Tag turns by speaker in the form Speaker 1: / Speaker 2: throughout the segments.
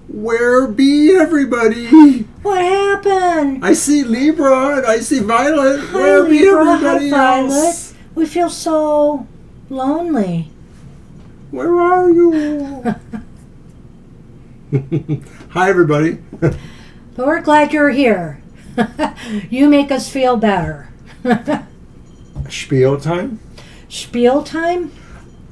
Speaker 1: Where be everybody?
Speaker 2: What happened?
Speaker 1: I see Libra and I see Violet.
Speaker 2: Hi,
Speaker 1: Where be
Speaker 2: Libra.
Speaker 1: everybody
Speaker 2: Hi,
Speaker 1: else?
Speaker 2: Violet. We feel so lonely.
Speaker 1: Where are you? Hi, everybody.
Speaker 2: But we're glad you're here. You make us feel better.
Speaker 1: Spiel time?
Speaker 2: Spiel time?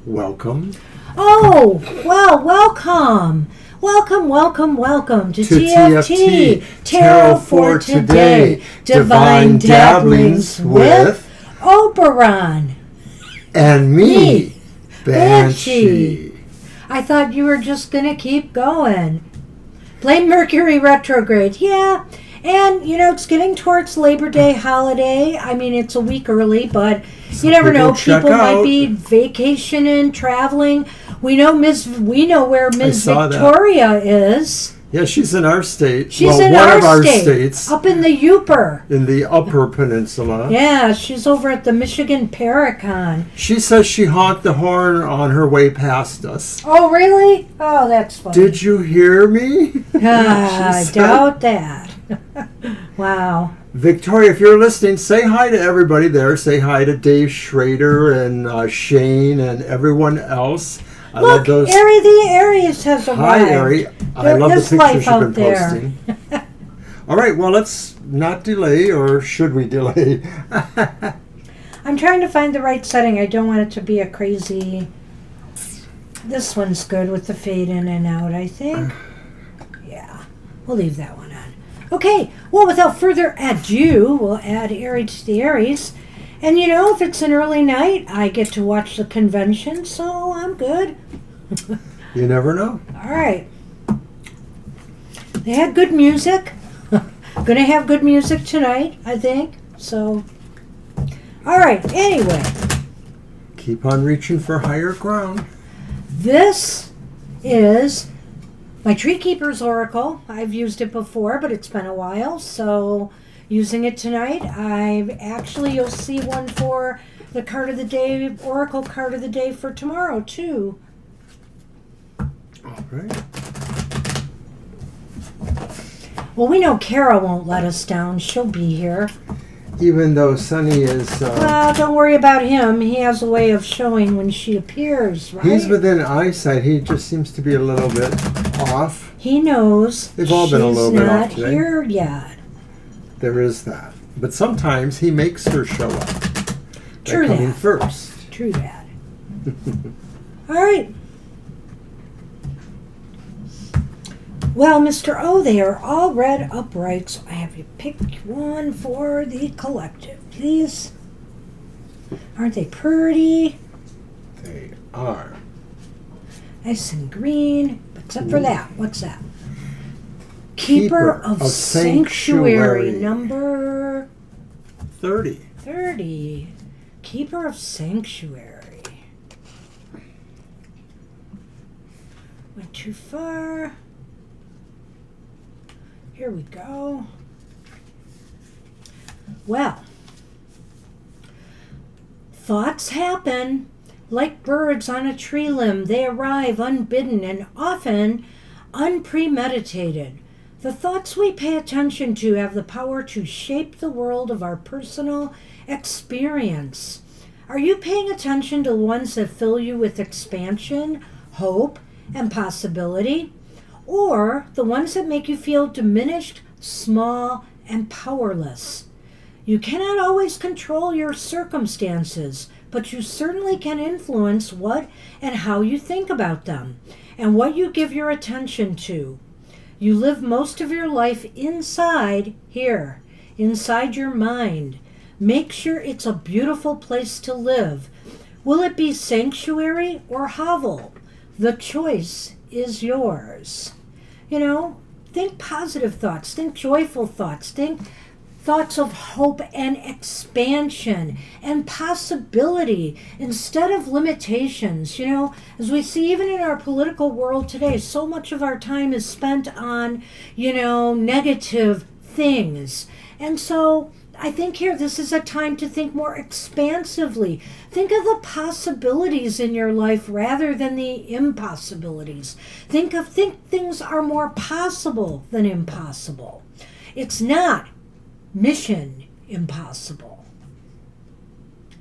Speaker 1: Welcome
Speaker 2: Oh, well, welcome. Welcome to TFT, Tarot for Today, Divine Dabblings with Oberon
Speaker 1: and me,
Speaker 2: Banshee. I thought you were just going to keep going. Blame Mercury retrograde, yeah. And, you know, it's getting towards Labor Day holiday. I mean, it's a week early, but you never know. People might be vacationing, traveling. We know where Miss Victoria is.
Speaker 1: Yeah, she's in our state.
Speaker 2: She's
Speaker 1: in
Speaker 2: one
Speaker 1: of our states.
Speaker 2: Up in the Upper.
Speaker 1: In the Upper Peninsula.
Speaker 2: Yeah, she's over at the Michigan Paracon.
Speaker 1: She says she honked the horn on her way past us.
Speaker 2: Oh, really? Oh, that's funny.
Speaker 1: Did you hear me?
Speaker 2: I doubt that. Wow.
Speaker 1: Victoria, if you're listening, say hi to everybody there. Say hi to Dave Schrader and Shane and everyone else. I
Speaker 2: Look,
Speaker 1: love those.
Speaker 2: Ari the Aries has arrived.
Speaker 1: Hi, Ari. I love the pictures you've been
Speaker 2: there.
Speaker 1: posting. All right, well, let's not delay, or should we delay?
Speaker 2: I'm trying to find the right setting. I don't want it to be a crazy... This one's good with the fade in and out, I think. Yeah, we'll leave that one on. Okay, well, without further ado, we'll add Aries to the Aries. And, you know, if it's an early night, I get to watch the convention, so I'm good.
Speaker 1: You never know.
Speaker 2: All right. They had good music. Gonna have good music tonight, I think. So, all right. Anyway.
Speaker 1: Keep on reaching for higher ground.
Speaker 2: This is my Tree Keeper's Oracle. I've used it before, but it's been a while, so using it tonight. You'll see one for the card of the day, Oracle card of the day for tomorrow, too.
Speaker 1: All right.
Speaker 2: Well, we know Kara won't let us down. She'll be here.
Speaker 1: Even though Sunny is...
Speaker 2: Well, don't worry about him. He has a way of showing when she appears, right?
Speaker 1: He's within eyesight. He just seems to be a little bit off.
Speaker 2: He knows.
Speaker 1: They've all been a little bit off today.
Speaker 2: She's not here yet.
Speaker 1: There is that. But sometimes he makes her show up.
Speaker 2: True
Speaker 1: coming
Speaker 2: that.
Speaker 1: first.
Speaker 2: True that. All right. Well, Mr. O, they are all read upright, so I have you pick one for the collective, please. Aren't they pretty?
Speaker 1: They are.
Speaker 2: Nice and green, except for that. What's that? Keeper of Sanctuary, number
Speaker 1: 30.
Speaker 2: 30. Keeper of Sanctuary. Went too far. Here we go. Well, thoughts happen like birds on a tree limb. They arrive unbidden and often unpremeditated. The thoughts we pay attention to have the power to shape the world of our personal experience. Are you paying attention to the ones that fill you with expansion, hope, and possibility? Or the ones that make you feel diminished, small, and powerless? You cannot always control your circumstances, but you certainly can influence what and how you think about them, and what you give your attention to. You live most of your life inside here, inside your mind. Make sure it's a beautiful place to live. Will it be sanctuary or hovel? The choice is yours. You know, think positive thoughts, think joyful thoughts, think thoughts of hope and expansion and possibility instead of limitations. You know, as we see even in our political world today, so much of our time is spent on, negative things. And so I think here this is a time to think more expansively. Think of the possibilities in your life rather than the impossibilities. Think things are more possible than impossible. It's not mission impossible.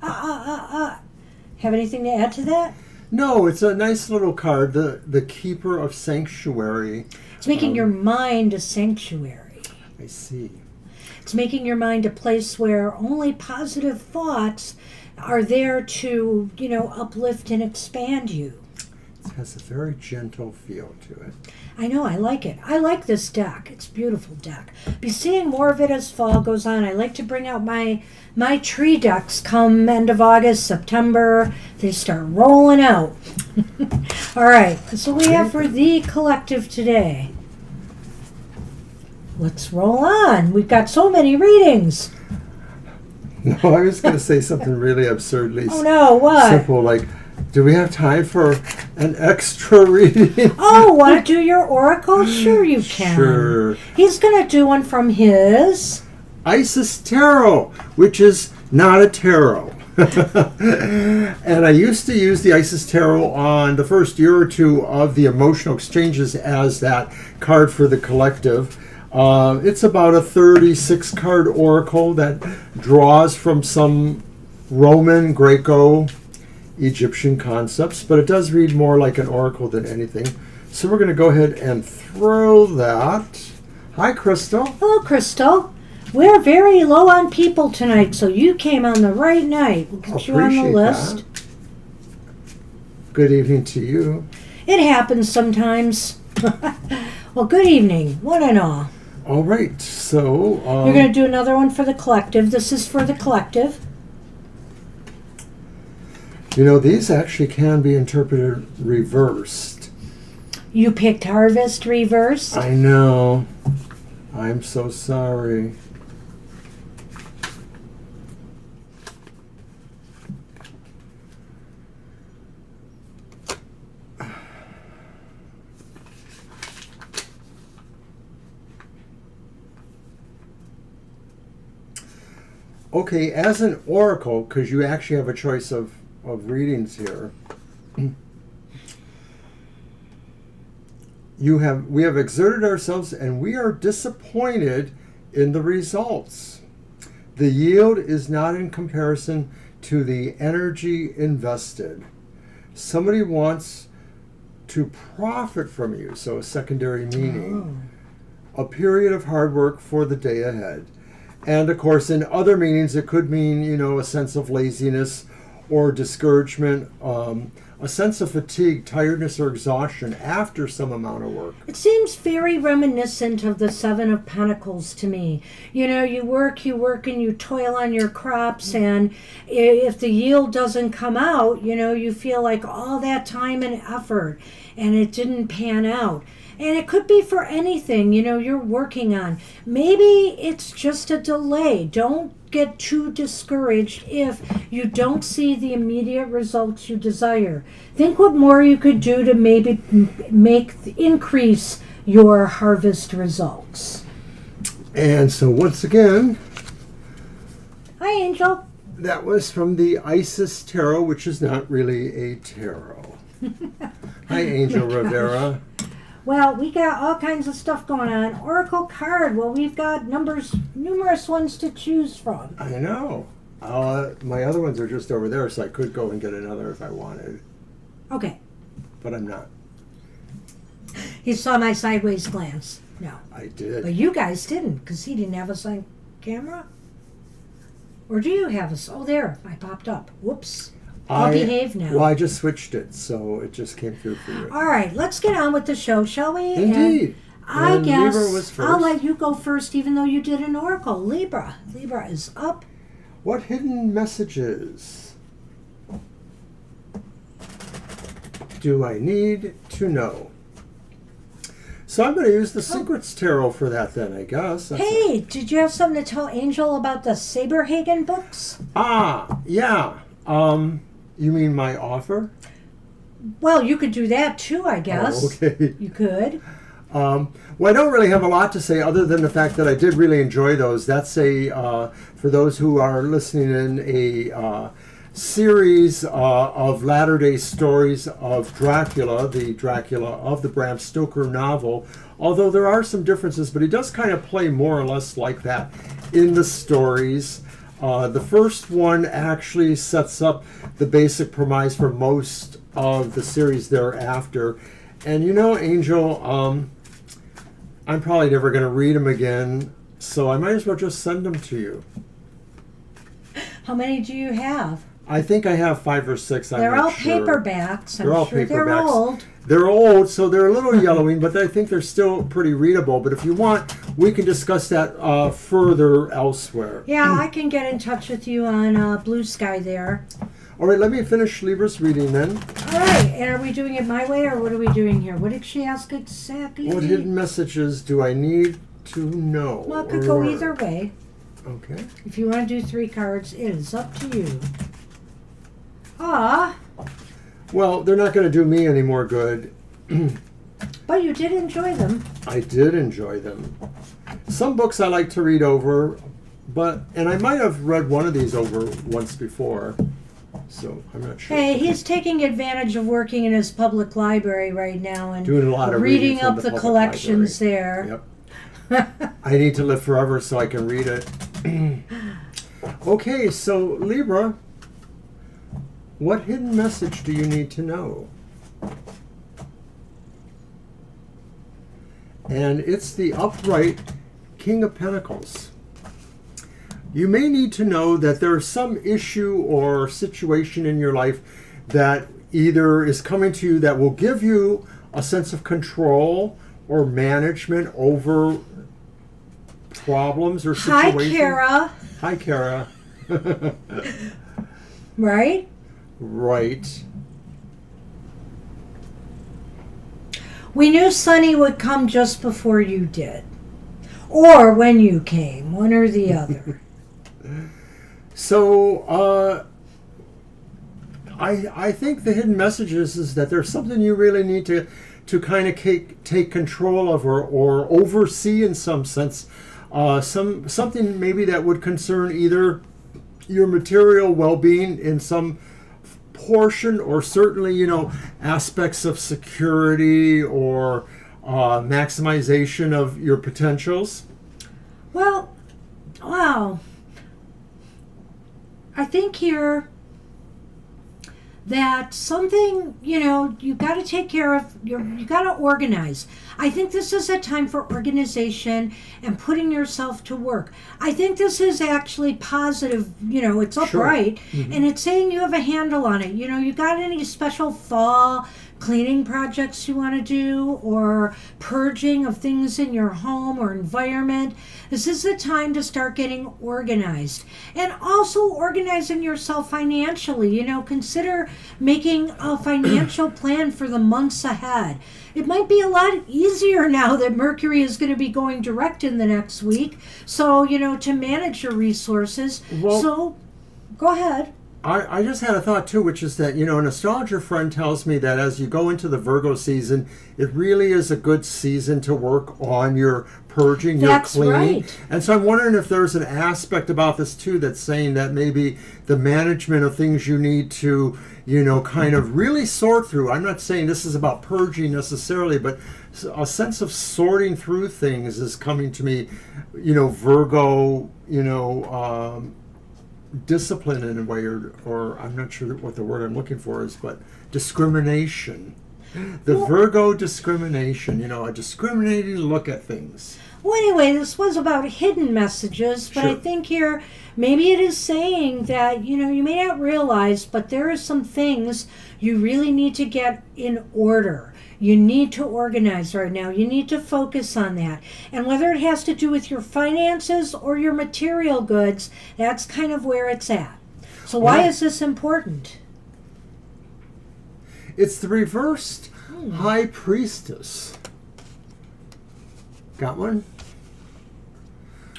Speaker 2: Have anything to add to that?
Speaker 1: No, it's a nice little card, the Keeper of Sanctuary.
Speaker 2: It's making your mind a sanctuary.
Speaker 1: I see.
Speaker 2: It's making your mind a place where only positive thoughts are there to, uplift and expand you.
Speaker 1: It has a very gentle feel to it.
Speaker 2: I know, I like it. I like this deck. It's a beautiful deck. Be seeing more of it as fall goes on. I like to bring out my tree decks come end of August, September. They start rolling out. All right, that's what we have for the collective today. Let's roll on. We've got so many readings.
Speaker 1: No, I was going to say something really absurdly
Speaker 2: what?
Speaker 1: simple, like, do we have time for an extra reading?
Speaker 2: Oh, want to do your oracle? Sure you can.
Speaker 1: Sure.
Speaker 2: He's going to do one from his
Speaker 1: Isis Tarot, which is not a tarot. And I used to use the Isis Tarot on the first year or two of the emotional exchanges as that card for the collective. It's about a 36 card oracle that draws from some Roman, Greco, Egyptian concepts, but it does read more like an oracle than anything. So we're going to go ahead and throw that. Hi, Crystal.
Speaker 2: Hello, Crystal. We're very low on people tonight, so you came on the right night. We'll get you on the list.
Speaker 1: That. Good evening to you.
Speaker 2: It happens sometimes. Well, good evening, one and all.
Speaker 1: All right, so...
Speaker 2: You're going to do another one for the collective. This is for the collective.
Speaker 1: These actually can be interpreted reversed.
Speaker 2: You picked Harvest reverse?
Speaker 1: I know. I'm so sorry. Okay, as an oracle, because you actually have a choice of readings here, we have exerted ourselves and we are disappointed in the results. The yield is not in comparison to the energy invested. Somebody wants to profit from you, so a secondary meaning. A period of hard work for the day ahead. And of course, in other meanings, it could mean, a sense of laziness or discouragement, a sense of fatigue, tiredness, or exhaustion after some amount of work.
Speaker 2: It seems very reminiscent of the Seven of Pentacles to me. You work, and you toil on your crops, and if the yield doesn't come out, you feel like all that time and effort, and it didn't pan out. And it could be for anything, you're working on. Maybe it's just a delay. Don't get too discouraged if you don't see the immediate results you desire. Think what more you could do to maybe increase your harvest results.
Speaker 1: And so once again...
Speaker 2: Hi, Angel.
Speaker 1: That was from the Isis Tarot, which is not really a tarot. Hi, Angel Rivera.
Speaker 2: Well, we got all kinds of stuff going on. Oracle card. Well, we've got numerous ones to choose from.
Speaker 1: I know. My other ones are just over there, so I could go and get another if I wanted.
Speaker 2: Okay.
Speaker 1: But I'm not.
Speaker 2: He saw my sideways glance. No.
Speaker 1: I did.
Speaker 2: But you guys didn't, because he didn't have us on camera. Or do you have us? Oh, there. I popped up. Whoops. I'll behave now.
Speaker 1: Well, I just switched it, so it just came through for you.
Speaker 2: All right, let's get on with the show, shall we?
Speaker 1: Indeed.
Speaker 2: I guess
Speaker 1: Libra was first.
Speaker 2: I'll let you go first, even though you did an oracle. Libra is up.
Speaker 1: What hidden messages do I need to know? So I'm going to use the Secrets Tarot for that then, I guess.
Speaker 2: Hey, did you have something to tell Angel about the Saberhagen books?
Speaker 1: Yeah. You mean my offer?
Speaker 2: Well, you could do that too, I guess.
Speaker 1: Oh, okay.
Speaker 2: You could.
Speaker 1: Well, I don't really have a lot to say other than the fact that I did really enjoy those. That's for those who are listening in, a series of latter-day stories of Dracula, the Dracula of the Bram Stoker novel, although there are some differences, but he does kind of play more or less like that in the stories. The first one actually sets up the basic premise for most of the series thereafter. And you know, Angel, I'm probably never going to read them again, so I might as well just send them to you.
Speaker 2: How many do you have?
Speaker 1: I think I have 5 or 6.
Speaker 2: They're all
Speaker 1: sure.
Speaker 2: paperbacks.
Speaker 1: They're all
Speaker 2: sure
Speaker 1: paperbacks.
Speaker 2: They're old.
Speaker 1: They're old, so they're a little yellowing, but I think they're still pretty readable. But if you want, we can discuss that further elsewhere.
Speaker 2: Yeah, I can get in touch with you on Blue Sky there.
Speaker 1: All right, let me finish Libra's reading then.
Speaker 2: All right, and are we doing it my way, or what are we doing here? What did she ask exactly?
Speaker 1: What hidden messages do I need to know?
Speaker 2: Well, it could go either way.
Speaker 1: Okay.
Speaker 2: If you want to do 3 cards, it is up to you. Ah.
Speaker 1: Well, they're not going to do me any more good.
Speaker 2: But you did enjoy them.
Speaker 1: I did enjoy them. Some books I like to read over, and I might have read one of these over once before, so I'm not sure.
Speaker 2: Hey, he's taking advantage of working in his public library right now and
Speaker 1: doing a lot of
Speaker 2: reading
Speaker 1: from
Speaker 2: up the
Speaker 1: public
Speaker 2: collections
Speaker 1: library.
Speaker 2: there.
Speaker 1: Yep. I need to live forever so I can read it. Okay, so Libra, what hidden message do you need to know? And it's the upright King of Pentacles. You may need to know that there's some issue or situation in your life that either is coming to you that will give you a sense of control or management over problems or situations.
Speaker 2: Hi, Kara.
Speaker 1: Hi, Kara.
Speaker 2: Right?
Speaker 1: Right.
Speaker 2: We knew Sunny would come just before you did. Or when you came, one or the other.
Speaker 1: So, I think the hidden message is that there's something you really need to kind of take control of or oversee in some sense. Something maybe that would concern either your material well-being in some portion, or certainly, you know, aspects of security or maximization of your potentials.
Speaker 2: Well, wow. I think here that something, you know, you got to take care of, you got to organize. I think this is a time for organization and putting yourself to work. I think this is actually positive, you know, it's upright,
Speaker 1: sure. Mm-hmm.
Speaker 2: And it's saying you have a handle on it. You know, you got any special fall cleaning projects you want to do, or purging of things in your home or environment. This is the time to start getting organized, and also organizing yourself financially. You know, consider making a financial plan for the months ahead. It might be a lot easier now that Mercury is going to be going direct in the next week, so, you know, to manage your resources.
Speaker 1: Well,
Speaker 2: so go ahead.
Speaker 1: I just had a thought too, which is that, you know, an astrologer friend tells me that as you go into the Virgo season, it really is a good season to work on your purging, your cleaning.
Speaker 2: Right.
Speaker 1: And so I'm wondering if there's an aspect about this too that's saying that maybe the management of things you need to, you know, kind of really sort through. I'm not saying this is about purging necessarily, but a sense of sorting through things is coming to me, you know, Virgo, you know, discipline in a way, or I'm not sure what the word I'm looking for is, but discrimination. The Virgo discrimination, you know, a discriminating look at things.
Speaker 2: Well, anyway, this was about hidden messages, but
Speaker 1: Sure.
Speaker 2: I think here maybe it is saying that, you know, you may not realize, but there are some things you really need to get in order. You need to organize right now. You need to focus on that. And whether it has to do with your finances or your material goods, that's kind of where it's at. So why
Speaker 1: Well,
Speaker 2: is this important?
Speaker 1: It's the reversed High Priestess. Got one?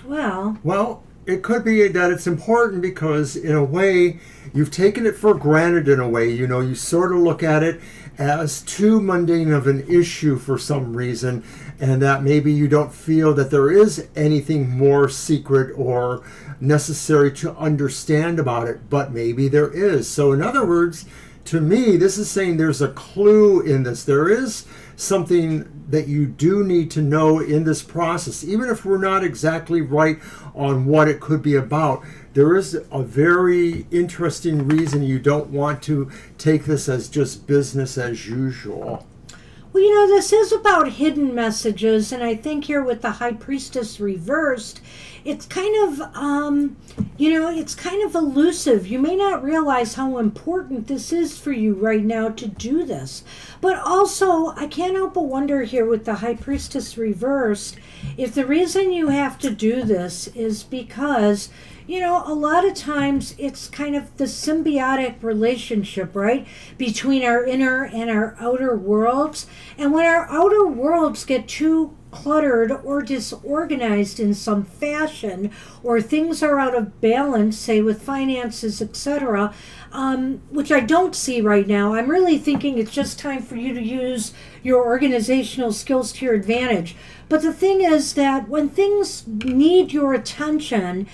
Speaker 2: Well,
Speaker 1: it could be that it's important because, in a way, you've taken it for granted in a way. You know, you sort of look at it as too mundane of an issue for some reason, and that maybe you don't feel that there is anything more secret or necessary to understand about it, but maybe there is. So in other words, to me, this is saying there's a clue in this. There is something that you do need to know in this process, even if we're not exactly right on what it could be about. There is a very interesting reason you don't want to take this as just business as usual.
Speaker 2: Well, this is about hidden messages, and I think here with the High Priestess reversed, it's kind of, it's kind of elusive. You may not realize how important this is for you right now to do this. But also, I can't help but wonder here with the High Priestess reversed, if the reason you have to do this is because, a lot of times it's kind of the symbiotic relationship, right, between our inner and our outer worlds. And when our outer worlds get too cluttered or disorganized in some fashion, or things are out of balance, say with finances, etc., which I don't see right now. I'm really thinking it's just time for you to use your organizational skills to your advantage. But the thing is that when things need your attention,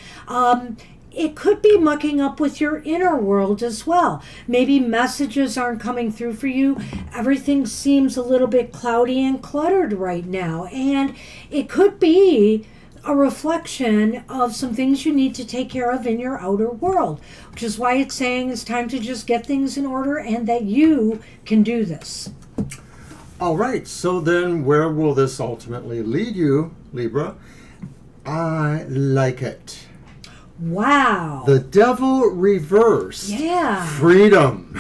Speaker 2: it could be mucking up with your inner world as well. Maybe messages aren't coming through for you. Everything seems a little bit cloudy and cluttered right now. And it could be a reflection of some things you need to take care of in your outer world, which is why it's saying it's time to just get things in order and that you can do this.
Speaker 1: All right, so then where will this ultimately lead you, Libra? I like it.
Speaker 2: Wow.
Speaker 1: The Devil reversed.
Speaker 2: Yeah.
Speaker 1: Freedom.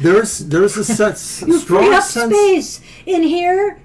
Speaker 1: there's a
Speaker 2: You
Speaker 1: strong
Speaker 2: free up
Speaker 1: sense.
Speaker 2: space in here,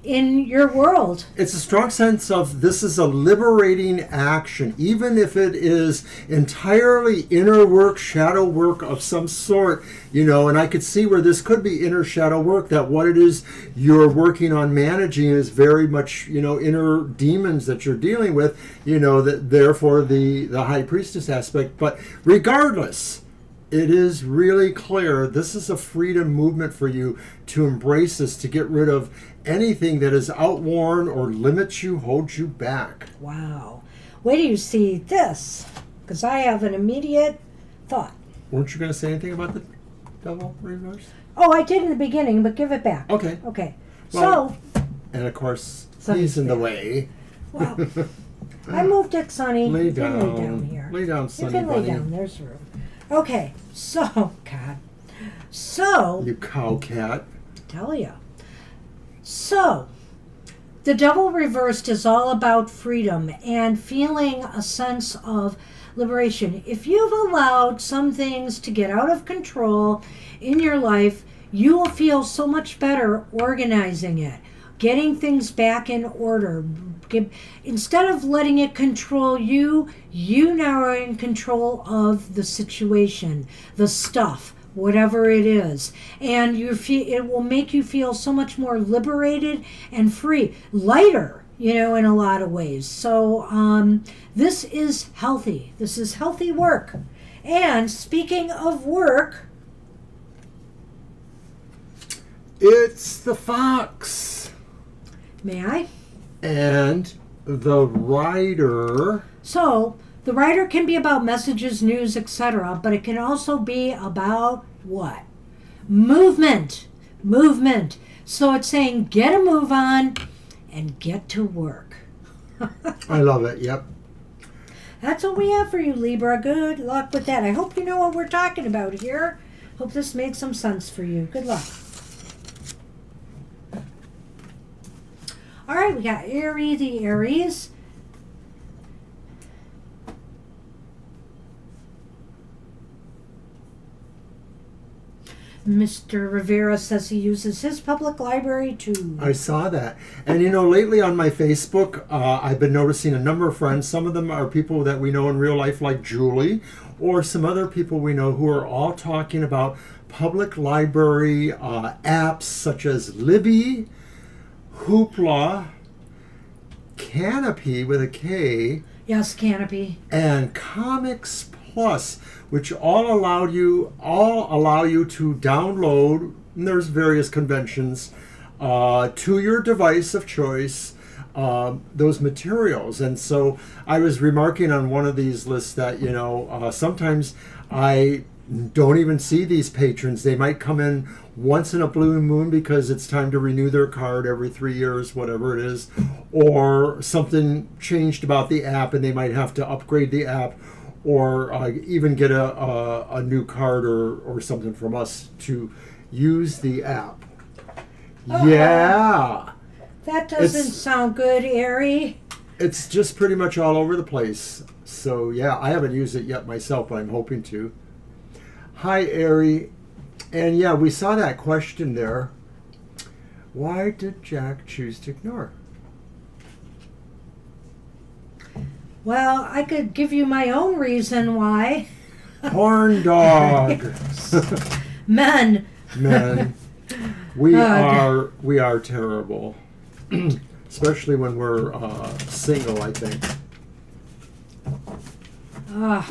Speaker 2: in your world.
Speaker 1: It's a strong sense of this is a liberating action, even if it is entirely inner work, shadow work of some sort, and I could see where this could be inner shadow work, that what it is you're working on managing is very much, inner demons that you're dealing with, that therefore the High Priestess aspect. But regardless, it is really clear this is a freedom movement for you to embrace this, to get rid of anything that is outworn or limits you, holds you back.
Speaker 2: Wow. Wait till you see this, because I have an immediate thought.
Speaker 1: Weren't you going to say anything about the Devil reverse?
Speaker 2: Oh, I did in the beginning, but give it back.
Speaker 1: Okay.
Speaker 2: Well,
Speaker 1: and of course,
Speaker 2: Sonny's
Speaker 1: he's in the
Speaker 2: there.
Speaker 1: way.
Speaker 2: Well, I moved it, Sonny.
Speaker 1: Lay
Speaker 2: You can
Speaker 1: down.
Speaker 2: lay down here.
Speaker 1: Lay down,
Speaker 2: You
Speaker 1: Sonny
Speaker 2: can lay
Speaker 1: bunny.
Speaker 2: down. There's room. Okay. So, God. So,
Speaker 1: You cow cat.
Speaker 2: tell you. So, the Devil reversed is all about freedom and feeling a sense of liberation. If you've allowed some things to get out of control in your life, you will feel so much better organizing it, getting things back in order. Instead of letting it control you, you now are in control of the situation, the stuff, whatever it is, and it will make you feel so much more liberated and free, lighter, in a lot of ways. So this is healthy. This is healthy work. And speaking of work,
Speaker 1: it's the Fox.
Speaker 2: may I?
Speaker 1: And the Rider.
Speaker 2: So the writer can be about messages, news, etc., but it can also be about what? Movement. So it's saying get a move on and get to work.
Speaker 1: I love it. Yep.
Speaker 2: That's what we have for you, Libra. Good luck with that. I hope you know what we're talking about here. Hope this made some sense for you. Good luck. All right, we got the Aries. Mr. Rivera says he uses his public library too.
Speaker 1: I saw that. And lately on my Facebook, I've been noticing a number of friends. Some of them are people that we know in real life, like Julie, or some other people we know who are all talking about public library apps such as Libby, Hoopla, Canopy with a K,
Speaker 2: Yes, Canopy.
Speaker 1: and Comics Plus, which all allow you to download, and there's various conventions, to your device of choice, those materials. And so I was remarking on one of these lists that, sometimes I don't even see these patrons. They might come in once in a blue moon because it's time to renew their card every 3 years, whatever it is, or something changed about the app and they might have to upgrade the app, or even get a new card or something from us to use the app.
Speaker 2: Uh-oh.
Speaker 1: Yeah.
Speaker 2: That doesn't sound good, Ari.
Speaker 1: It's just pretty much all over the place. So yeah, I haven't used it yet myself, but I'm hoping to. Hi, Ari. And yeah, we saw that question there. Why did Jack choose to ignore?
Speaker 2: Well, I could give you my own reason why.
Speaker 1: Horn dog.
Speaker 2: Men.
Speaker 1: Men. We are terrible. Especially when we're single, I think. Oh,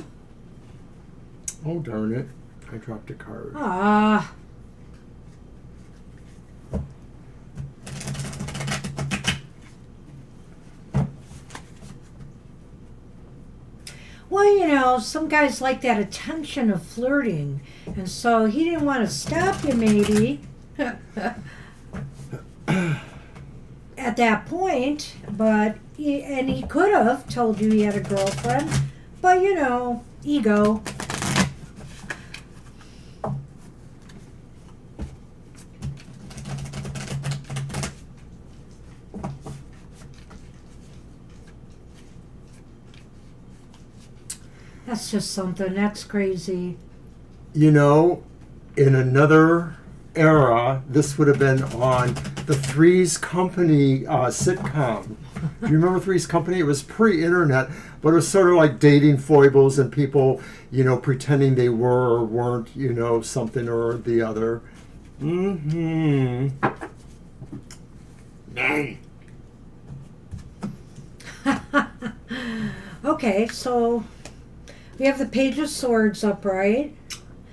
Speaker 1: darn it. I dropped a card.
Speaker 2: Well, some guys like that attention of flirting, and so he didn't want to stop you, maybe, at that point, but he could have told you he had a girlfriend, but, ego. That's just something. That's crazy.
Speaker 1: In another era, this would have been on the Three's Company sitcom. Do you remember Three's Company? It was pre-internet, but it was sort of like dating foibles and people, pretending they were or weren't, something or the other. Mm-hmm. Man.
Speaker 2: Okay, so we have the Page of Swords upright.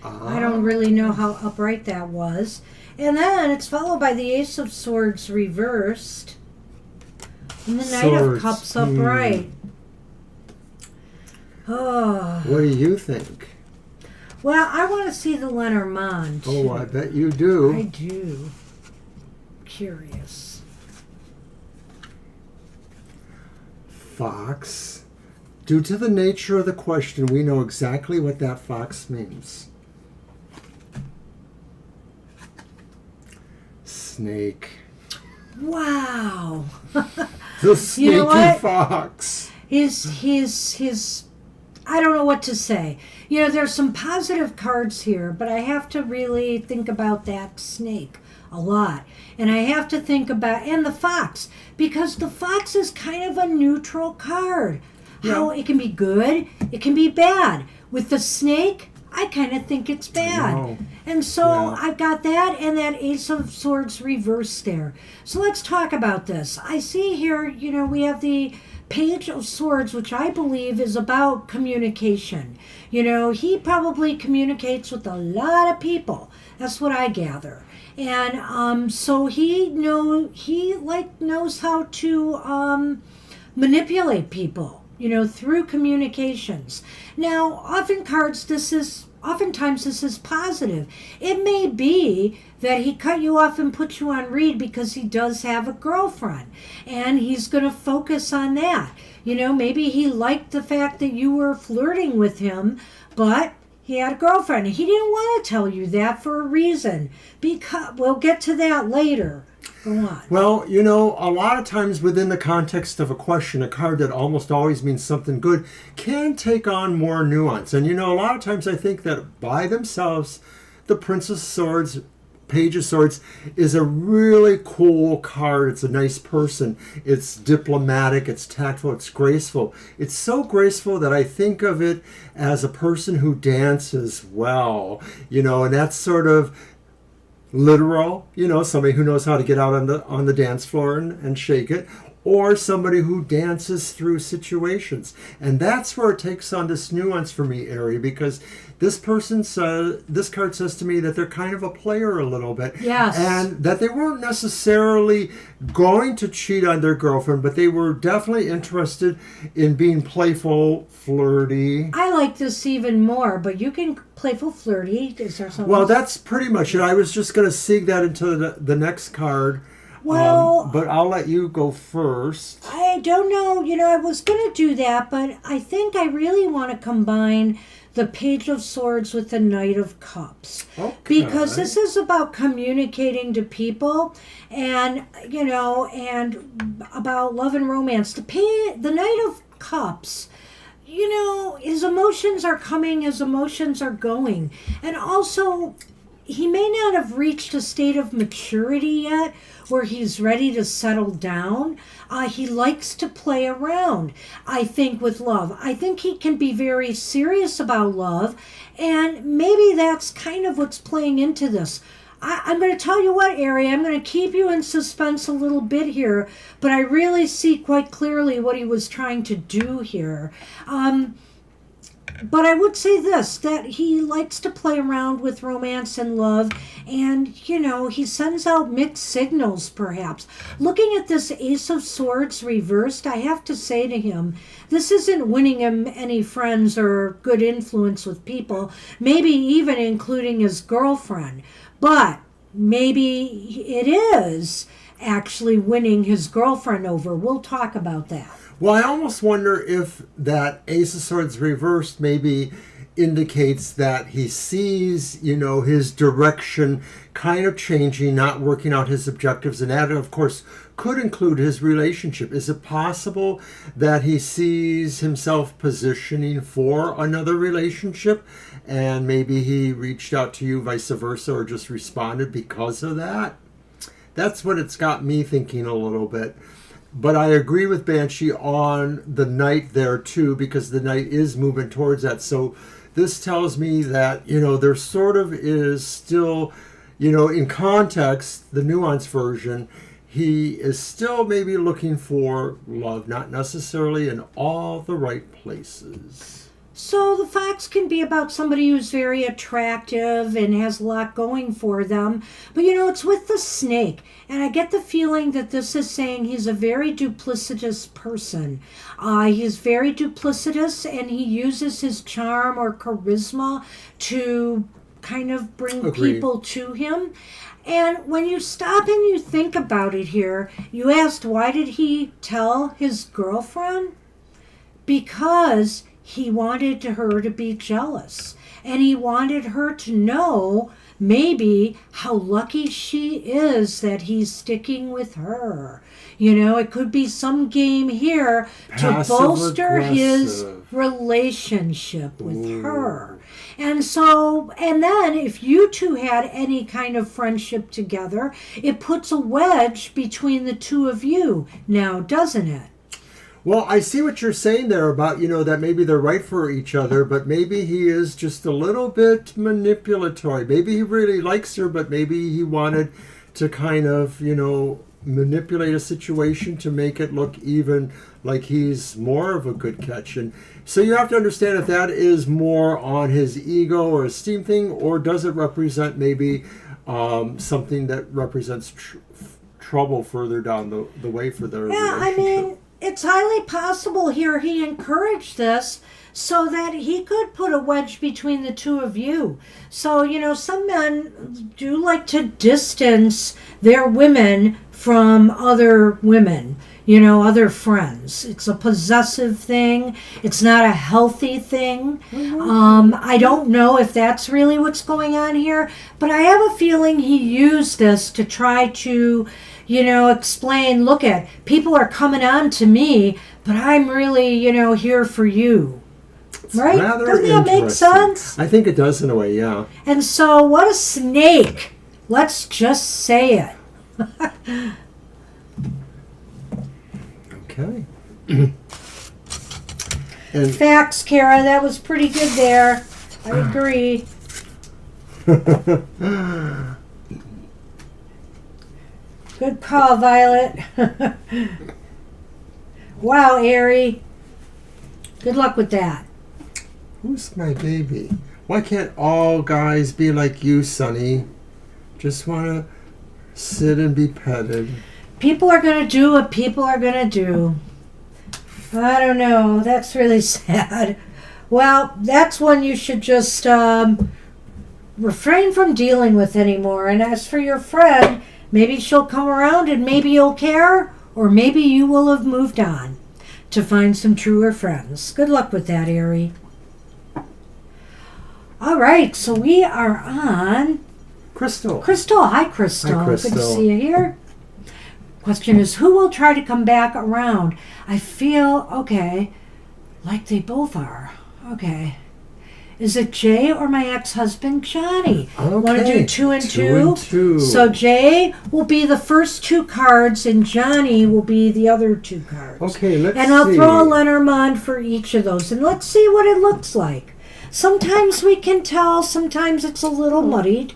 Speaker 2: I don't really know how upright that was. And then it's followed by the Ace of Swords reversed. And the Knight of Cups upright. Oh.
Speaker 1: What do you think?
Speaker 2: Well, I want to see the Lenormand.
Speaker 1: Oh, I bet you do.
Speaker 2: I do. Curious.
Speaker 1: Fox. Due to the nature of the question, we know exactly what that fox means. Snake.
Speaker 2: Wow.
Speaker 1: The snaky fox.
Speaker 2: He's I don't know what to say. There's some positive cards here, but I have to really think about that snake a lot. And I have to think about, and the fox, because the fox is kind of a neutral card. How it can be good, it can be bad. With the snake, I kind of think it's bad. And so I've got that and that Ace of Swords reversed there. So let's talk about this. I see here, we have the Page of Swords, which I believe is about communication. He probably communicates with a lot of people. That's what I gather. And so he knows how to manipulate people. Through communications. Now, oftentimes this is positive. It may be that he cut you off and put you on read because he does have a girlfriend, and he's going to focus on that. Maybe he liked the fact that you were flirting with him, but he had a girlfriend. He didn't want to tell you that for a reason. Because we'll get to that later. Go on.
Speaker 1: Well, a lot of times within the context of a question, a card that almost always means something good can take on more nuance. And, a lot of times I think that by themselves, the Princess of Swords, Page of Swords is a really cool card. It's a nice person. It's diplomatic. It's tactful. It's graceful. It's so graceful that I think of it as a person who dances well, and that's sort of literal, somebody who knows how to get out on the dance floor and shake it, or somebody who dances through situations. And that's where it takes on this nuance for me, Ari, because this card says to me that they're kind of a player a little bit.
Speaker 2: Yes.
Speaker 1: And that they weren't necessarily going to cheat on their girlfriend, but they were definitely interested in being playful, flirty.
Speaker 2: I like this even more, but you can playful, flirty. Is there something?
Speaker 1: Well, that's pretty much it. I was just going to seek that into the next card.
Speaker 2: Well,
Speaker 1: but I'll let you go first.
Speaker 2: I don't know. I was going to do that, but I think I really want to combine the Page of Swords with the Knight of Cups.
Speaker 1: Okay.
Speaker 2: Because this is about communicating to people and, and about love and romance. The Knight of Cups, his emotions are coming, his emotions are going. And also, he may not have reached a state of maturity yet where he's ready to settle down. He likes to play around, I think, with love. I think he can be very serious about love, and maybe that's kind of what's playing into this. I'm going to tell you what, Ari, I'm going to keep you in suspense a little bit here, but I really see quite clearly what he was trying to do here. But I would say this, that he likes to play around with romance and love, and, he sends out mixed signals, perhaps. Looking at this Ace of Swords reversed, I have to say to him, this isn't winning him any friends or good influence with people, maybe even including his girlfriend. But maybe it is actually winning his girlfriend over. We'll talk about that.
Speaker 1: Well, I almost wonder if that Ace of Swords reversed maybe indicates that he sees, his direction kind of changing, not working out his objectives. And that, of course, could include his relationship. Is it possible that he sees himself positioning for another relationship and maybe he reached out to you vice versa or just responded because of that? That's what it's got me thinking a little bit. But I agree with Banshee on the Knight there too, because the Knight is moving towards that. So this tells me that, there sort of is still, in context, the nuanced version, he is still maybe looking for love, not necessarily in all the right places.
Speaker 2: So the fox can be about somebody who's very attractive and has a lot going for them. But it's with the snake. And I get the feeling that this is saying he's a very duplicitous person. He's very duplicitous and he uses his charm or charisma to kind of bring people to him. And when you stop and you think about it here, you asked, why did he tell his girlfriend? Because he wanted her to be jealous. And he wanted her to know maybe how lucky she is that he's sticking with her. It could be some game here to bolster his relationship with her. And then if you two had any kind of friendship together, it puts a wedge between the two of you now, doesn't it?
Speaker 1: Well, I see what you're saying there about, that maybe they're right for each other, but maybe he is just a little bit manipulatory. Maybe he really likes her, but maybe he wanted to kind of, manipulate a situation to make it look even like he's more of a good catch. And so you have to understand if that is more on his ego or esteem thing, or does it represent maybe something that represents trouble further down the way for their relationship?
Speaker 2: I mean, it's highly possible here he encouraged this so that he could put a wedge between the two of you. So, some men do like to distance their women from other women, other friends. It's a possessive thing. It's not a healthy thing. Mm-hmm. I don't know if that's really what's going on here, but I have a feeling he used this to try to explain, look at, people are coming on to me, but I'm really, here for you.
Speaker 1: It's
Speaker 2: right? Doesn't that make sense?
Speaker 1: I think it does in a way, yeah.
Speaker 2: And so, what a snake. Let's just say it.
Speaker 1: Okay.
Speaker 2: And facts, Kara, that was pretty good there. I agree. Good call, Violet. Wow, Ari. Good luck with that.
Speaker 1: Who's my baby? Why can't all guys be like you, Sonny? Just want to sit and be petted.
Speaker 2: People are going to do what people are going to do. I don't know. That's really sad. Well, that's one you should just refrain from dealing with anymore. And as for your friend, maybe she'll come around and maybe you'll care, or maybe you will have moved on to find some truer friends. Good luck with that, Ari. All right, so we are on
Speaker 1: Crystal.
Speaker 2: Crystal. Hi, Crystal.
Speaker 1: Hi, Crystal.
Speaker 2: Good to see you here. Question is, who will try to come back around? I feel, okay, like they both are. Okay. Is it Jay or my ex-husband, Johnny?
Speaker 1: Okay.
Speaker 2: Want to do 2 and 2?
Speaker 1: 2 and 2.
Speaker 2: So Jay will be the first 2 cards, and Johnny will be the other 2 cards.
Speaker 1: Okay, let's see.
Speaker 2: And I'll throw a Lenormand for each of those, and let's see what it looks like. Sometimes we can tell, sometimes it's a little muddied.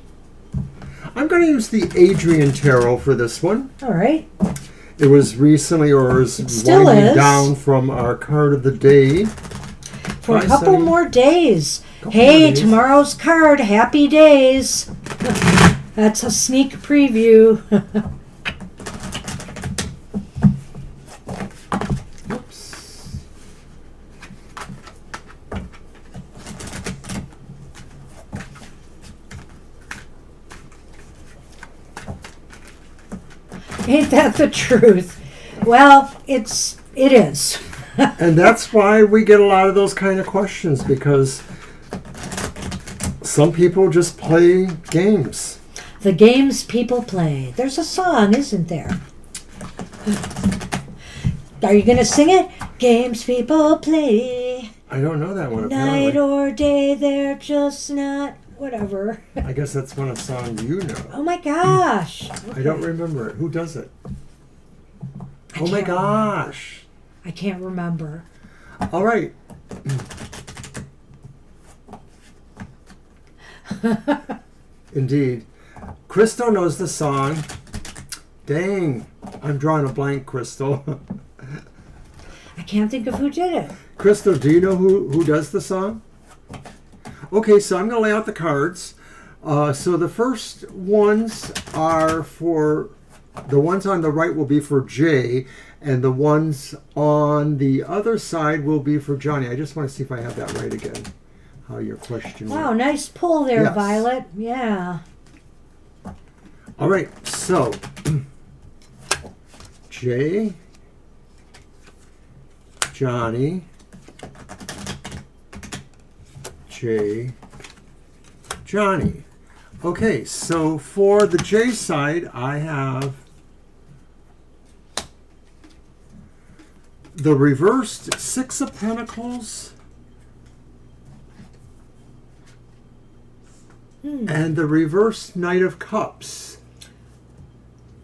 Speaker 1: I'm going to use the Adrian Tarot for this one.
Speaker 2: All right.
Speaker 1: It was recently, or is
Speaker 2: Still
Speaker 1: winding
Speaker 2: is.
Speaker 1: down from our card of the day.
Speaker 2: For a
Speaker 1: Bye,
Speaker 2: couple
Speaker 1: Sonny.
Speaker 2: more days.
Speaker 1: Couple
Speaker 2: Hey,
Speaker 1: more days.
Speaker 2: tomorrow's card, happy days. That's a sneak preview.
Speaker 1: Oops.
Speaker 2: Ain't that the truth? Well, it is.
Speaker 1: And that's why we get a lot of those kind of questions, because some people just play games.
Speaker 2: The games people play. There's a song, isn't there? Are you going to sing it? Games people play.
Speaker 1: I don't know that one,
Speaker 2: Night
Speaker 1: apparently.
Speaker 2: or day, they're just not whatever.
Speaker 1: I guess that's one of song you know.
Speaker 2: Oh my gosh.
Speaker 1: I don't remember it. Who does it?
Speaker 2: I
Speaker 1: Oh my
Speaker 2: can't
Speaker 1: gosh.
Speaker 2: I can't remember.
Speaker 1: All right. Indeed. Crystal knows the song. Dang. I'm drawing a blank, Crystal.
Speaker 2: I can't think of who did it.
Speaker 1: Crystal, do you know who does the song? Okay, so I'm going to lay out the cards. So the first ones are for, the ones on the right will be for Jay, and the ones on the other side will be for Johnny. I just want to see if I have that right again, how your question
Speaker 2: Wow,
Speaker 1: went.
Speaker 2: nice pull there,
Speaker 1: Yes.
Speaker 2: Violet. Yeah.
Speaker 1: All right, so Jay, Johnny, Jay, Johnny. Okay, so for the J side, I have the reversed 6 of Pentacles and the reversed Knight of Cups.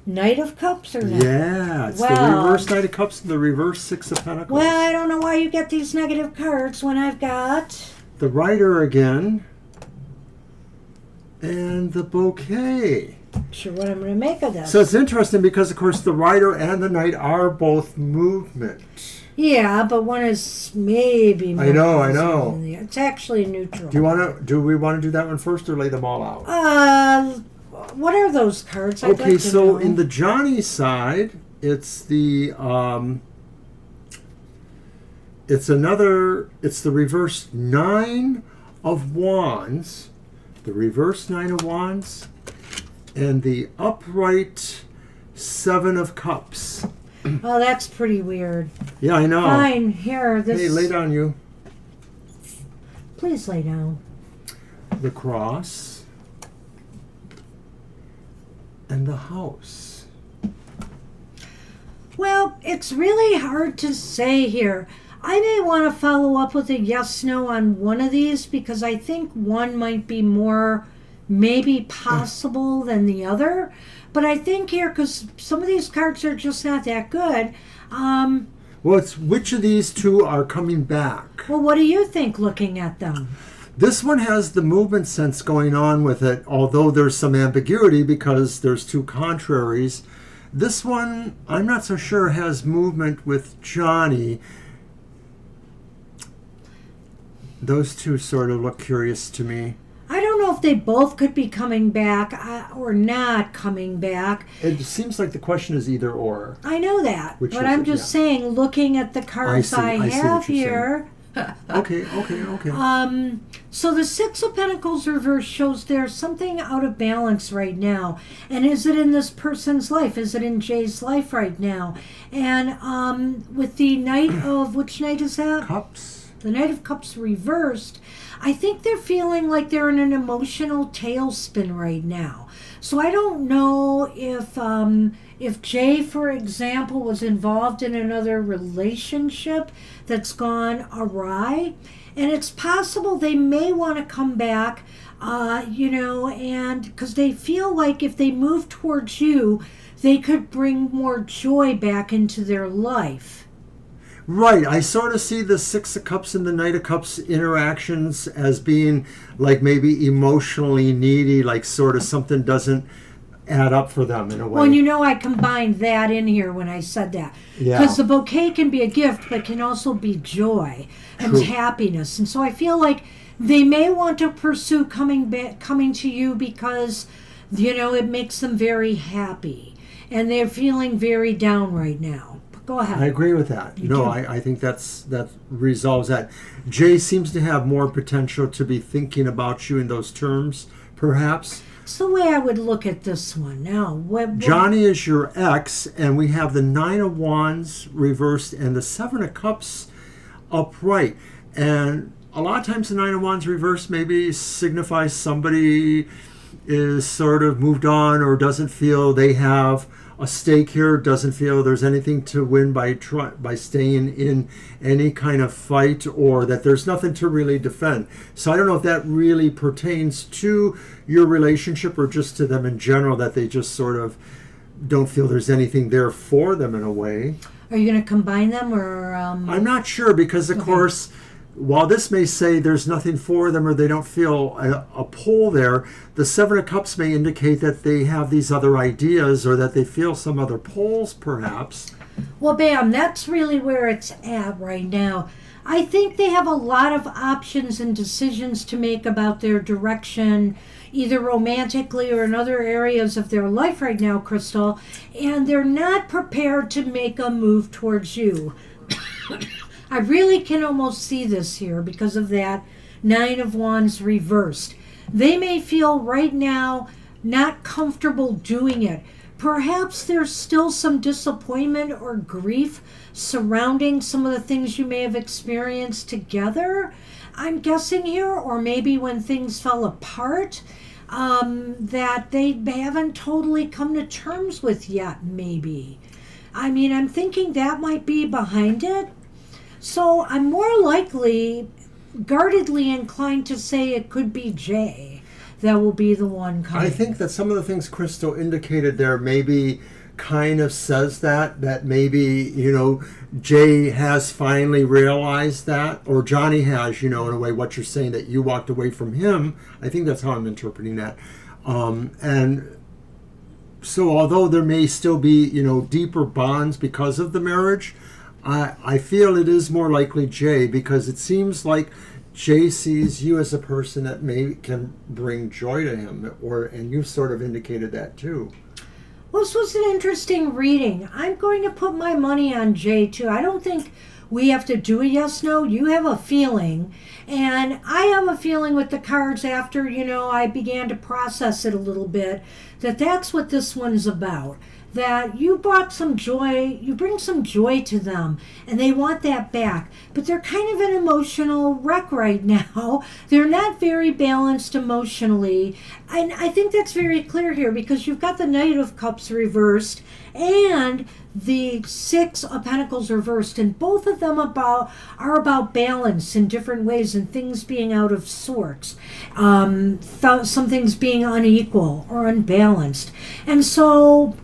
Speaker 2: Knight of Cups or not?
Speaker 1: Yeah, it's the
Speaker 2: Wow.
Speaker 1: reverse Knight of Cups and the reverse 6 of Pentacles.
Speaker 2: Well, I don't know why you get these negative cards when I've got...
Speaker 1: The Rider again. And the Bouquet.
Speaker 2: Sure what I'm going to make of this.
Speaker 1: So it's interesting because, of course, the Rider and the Knight are both movement.
Speaker 2: Yeah, but one is maybe...
Speaker 1: I know, I
Speaker 2: more
Speaker 1: know.
Speaker 2: than the other. It's actually neutral.
Speaker 1: Do we want to do that one first or lay them all out?
Speaker 2: What are those cards? I'd
Speaker 1: Okay,
Speaker 2: like to
Speaker 1: so
Speaker 2: know.
Speaker 1: in the Johnny side, it's the it's the reverse 9 of Wands, the reverse 9 of Wands, and the upright 7 of Cups.
Speaker 2: Oh, that's pretty weird.
Speaker 1: Yeah, I know.
Speaker 2: Fine, here, this...
Speaker 1: Hey, lay down you.
Speaker 2: Please lay down.
Speaker 1: The Cross and the House.
Speaker 2: Well, it's really hard to say here. I may want to follow up with a yes/no on one of these because I think one might be more maybe possible than the other. But I think here, because some of these cards are just not that good.
Speaker 1: Well, it's which of these two are coming back?
Speaker 2: Well, what do you think looking at them?
Speaker 1: This one has the movement sense going on with it, although there's some ambiguity because there's 2 contraries. This one, I'm not so sure has movement with Johnny. Those two sort of look curious to me.
Speaker 2: I don't know if they both could be coming back or not coming back.
Speaker 1: It seems like the question is either or.
Speaker 2: I know that,
Speaker 1: Which
Speaker 2: but
Speaker 1: is
Speaker 2: I'm
Speaker 1: it?
Speaker 2: just saying, looking at the cards I
Speaker 1: I see
Speaker 2: have
Speaker 1: what you're
Speaker 2: here.
Speaker 1: Okay.
Speaker 2: So the Six of Pentacles reverse shows there's something out of balance right now. And is it in this person's life? Is it in Jay's life right now? And with the Knight of, which Knight is that?
Speaker 1: Cups.
Speaker 2: The Knight of Cups reversed, I think they're feeling like they're in an emotional tailspin right now. So I don't know if Jay, for example, was involved in another relationship that's gone awry. And it's possible they may want to come back, and because they feel like if they move towards you, they could bring more joy back into their life.
Speaker 1: Right, I sort of see the Six of Cups and the Knight of Cups interactions as being like maybe emotionally needy, like sort of something doesn't add up for them in a way.
Speaker 2: Well, I combined that in here when I said that.
Speaker 1: Yeah.
Speaker 2: Because the bouquet can be a gift, but can also be joy and
Speaker 1: True.
Speaker 2: happiness. And so I feel like they may want to pursue coming to you because, it makes them very happy. And they're feeling very down right now. Go ahead.
Speaker 1: I agree with that. I think that resolves that. Jay seems to have more potential to be thinking about you in those terms, perhaps.
Speaker 2: It's the way I would look at this one. Now,
Speaker 1: Johnny is your ex, and we have the Nine of Wands reversed and the Seven of Cups upright. And a lot of times the Nine of Wands reversed maybe signifies somebody is sort of moved on or doesn't feel they have a stake here, doesn't feel there's anything to win by staying in any kind of fight, or that there's nothing to really defend. So I don't know if that really pertains to your relationship or just to them in general, that they just sort of don't feel there's anything there for them in a way.
Speaker 2: Are you going to combine them or?
Speaker 1: I'm not sure because, of course, while this may say there's nothing for them or they don't feel a pull there, the Seven of Cups may indicate that they have these other ideas or that they feel some other pulls, perhaps.
Speaker 2: Well, bam, that's really where it's at right now. I think they have a lot of options and decisions to make about their direction, either romantically or in other areas of their life right now, Crystal, and they're not prepared to make a move towards you. I really can almost see this here because of that Nine of Wands reversed. They may feel right now not comfortable doing it. Perhaps there's still some disappointment or grief surrounding some of the things you may have experienced together, I'm guessing here, or maybe when things fell apart, that they haven't totally come to terms with yet, maybe. I mean, I'm thinking that might be behind it. So I'm more likely, guardedly inclined to say it could be Jay that will be the one coming.
Speaker 1: I think that some of the things Crystal indicated there maybe kind of says that maybe, Jay has finally realized that, or Johnny has, in a way, what you're saying, that you walked away from him. I think that's how I'm interpreting that. And so although there may still be, deeper bonds because of the marriage, I feel it is more likely Jay, because it seems like Jay sees you as a person that can bring joy to him, and you sort of indicated that too.
Speaker 2: Well, this was an interesting reading. I'm going to put my money on Jay too. I don't think we have to do a yes/no. You have a feeling, and I have a feeling with the cards after, I began to process it a little bit, that's what this one's about. That you brought some joy, you bring some joy to them, and they want that back. But they're kind of an emotional wreck right now. They're not very balanced emotionally. And I think that's very clear here because you've got the Knight of Cups reversed and the Six of Pentacles reversed, and both of them are about balance in different ways and things being out of sorts. Some things being unequal or unbalanced. And so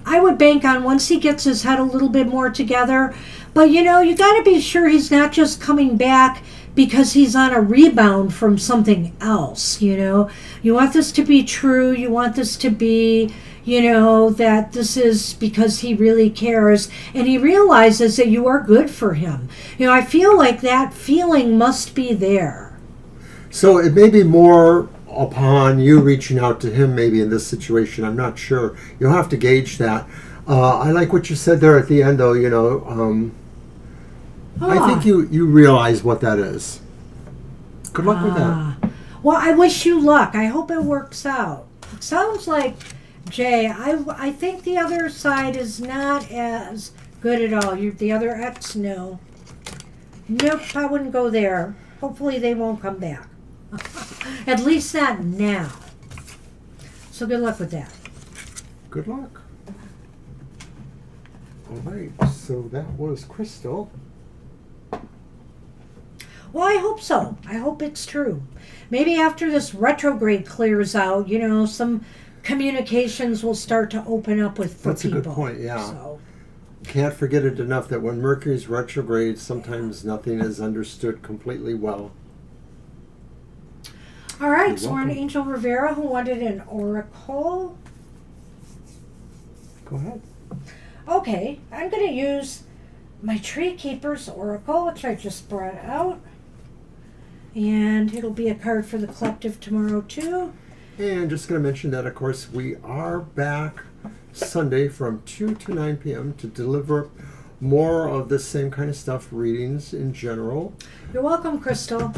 Speaker 2: I would bank on once he gets his head a little bit more together. But, you got to be sure he's not just coming back because he's on a rebound from something else, You want this to be true. You want this to be, that this is because he really cares and he realizes that you are good for him. I feel like that feeling must be there.
Speaker 1: So it may be more upon you reaching out to him maybe in this situation. I'm not sure. You'll have to gauge that. I like what you said there at the end, though. I think you realize what that is. Good luck with that.
Speaker 2: Well, I wish you luck. I hope it works out. It sounds like, Jay, I think the other side is not as good at all. The other ex, no. Nope, I wouldn't go there. Hopefully they won't come back. At least not now. So good luck with that.
Speaker 1: Good luck. All right, so that was Crystal.
Speaker 2: Well, I hope so. I hope it's true. Maybe after this retrograde clears out, some communications will start to open up for
Speaker 1: That's
Speaker 2: people.
Speaker 1: That's a good point, yeah.
Speaker 2: So.
Speaker 1: Can't forget it enough that when Mercury's retrograde, sometimes nothing is understood completely well.
Speaker 2: All right, so we're on Angel Rivera, who wanted an oracle.
Speaker 1: Go ahead.
Speaker 2: Okay, I'm going to use my Tree Keeper's Oracle, which I just brought out. And it'll be a card for the collective tomorrow, too.
Speaker 1: And just going to mention that, of course, we are back Sunday from 2 to 9 p.m. to deliver more of the same kind of stuff, readings in general.
Speaker 2: You're welcome, Crystal.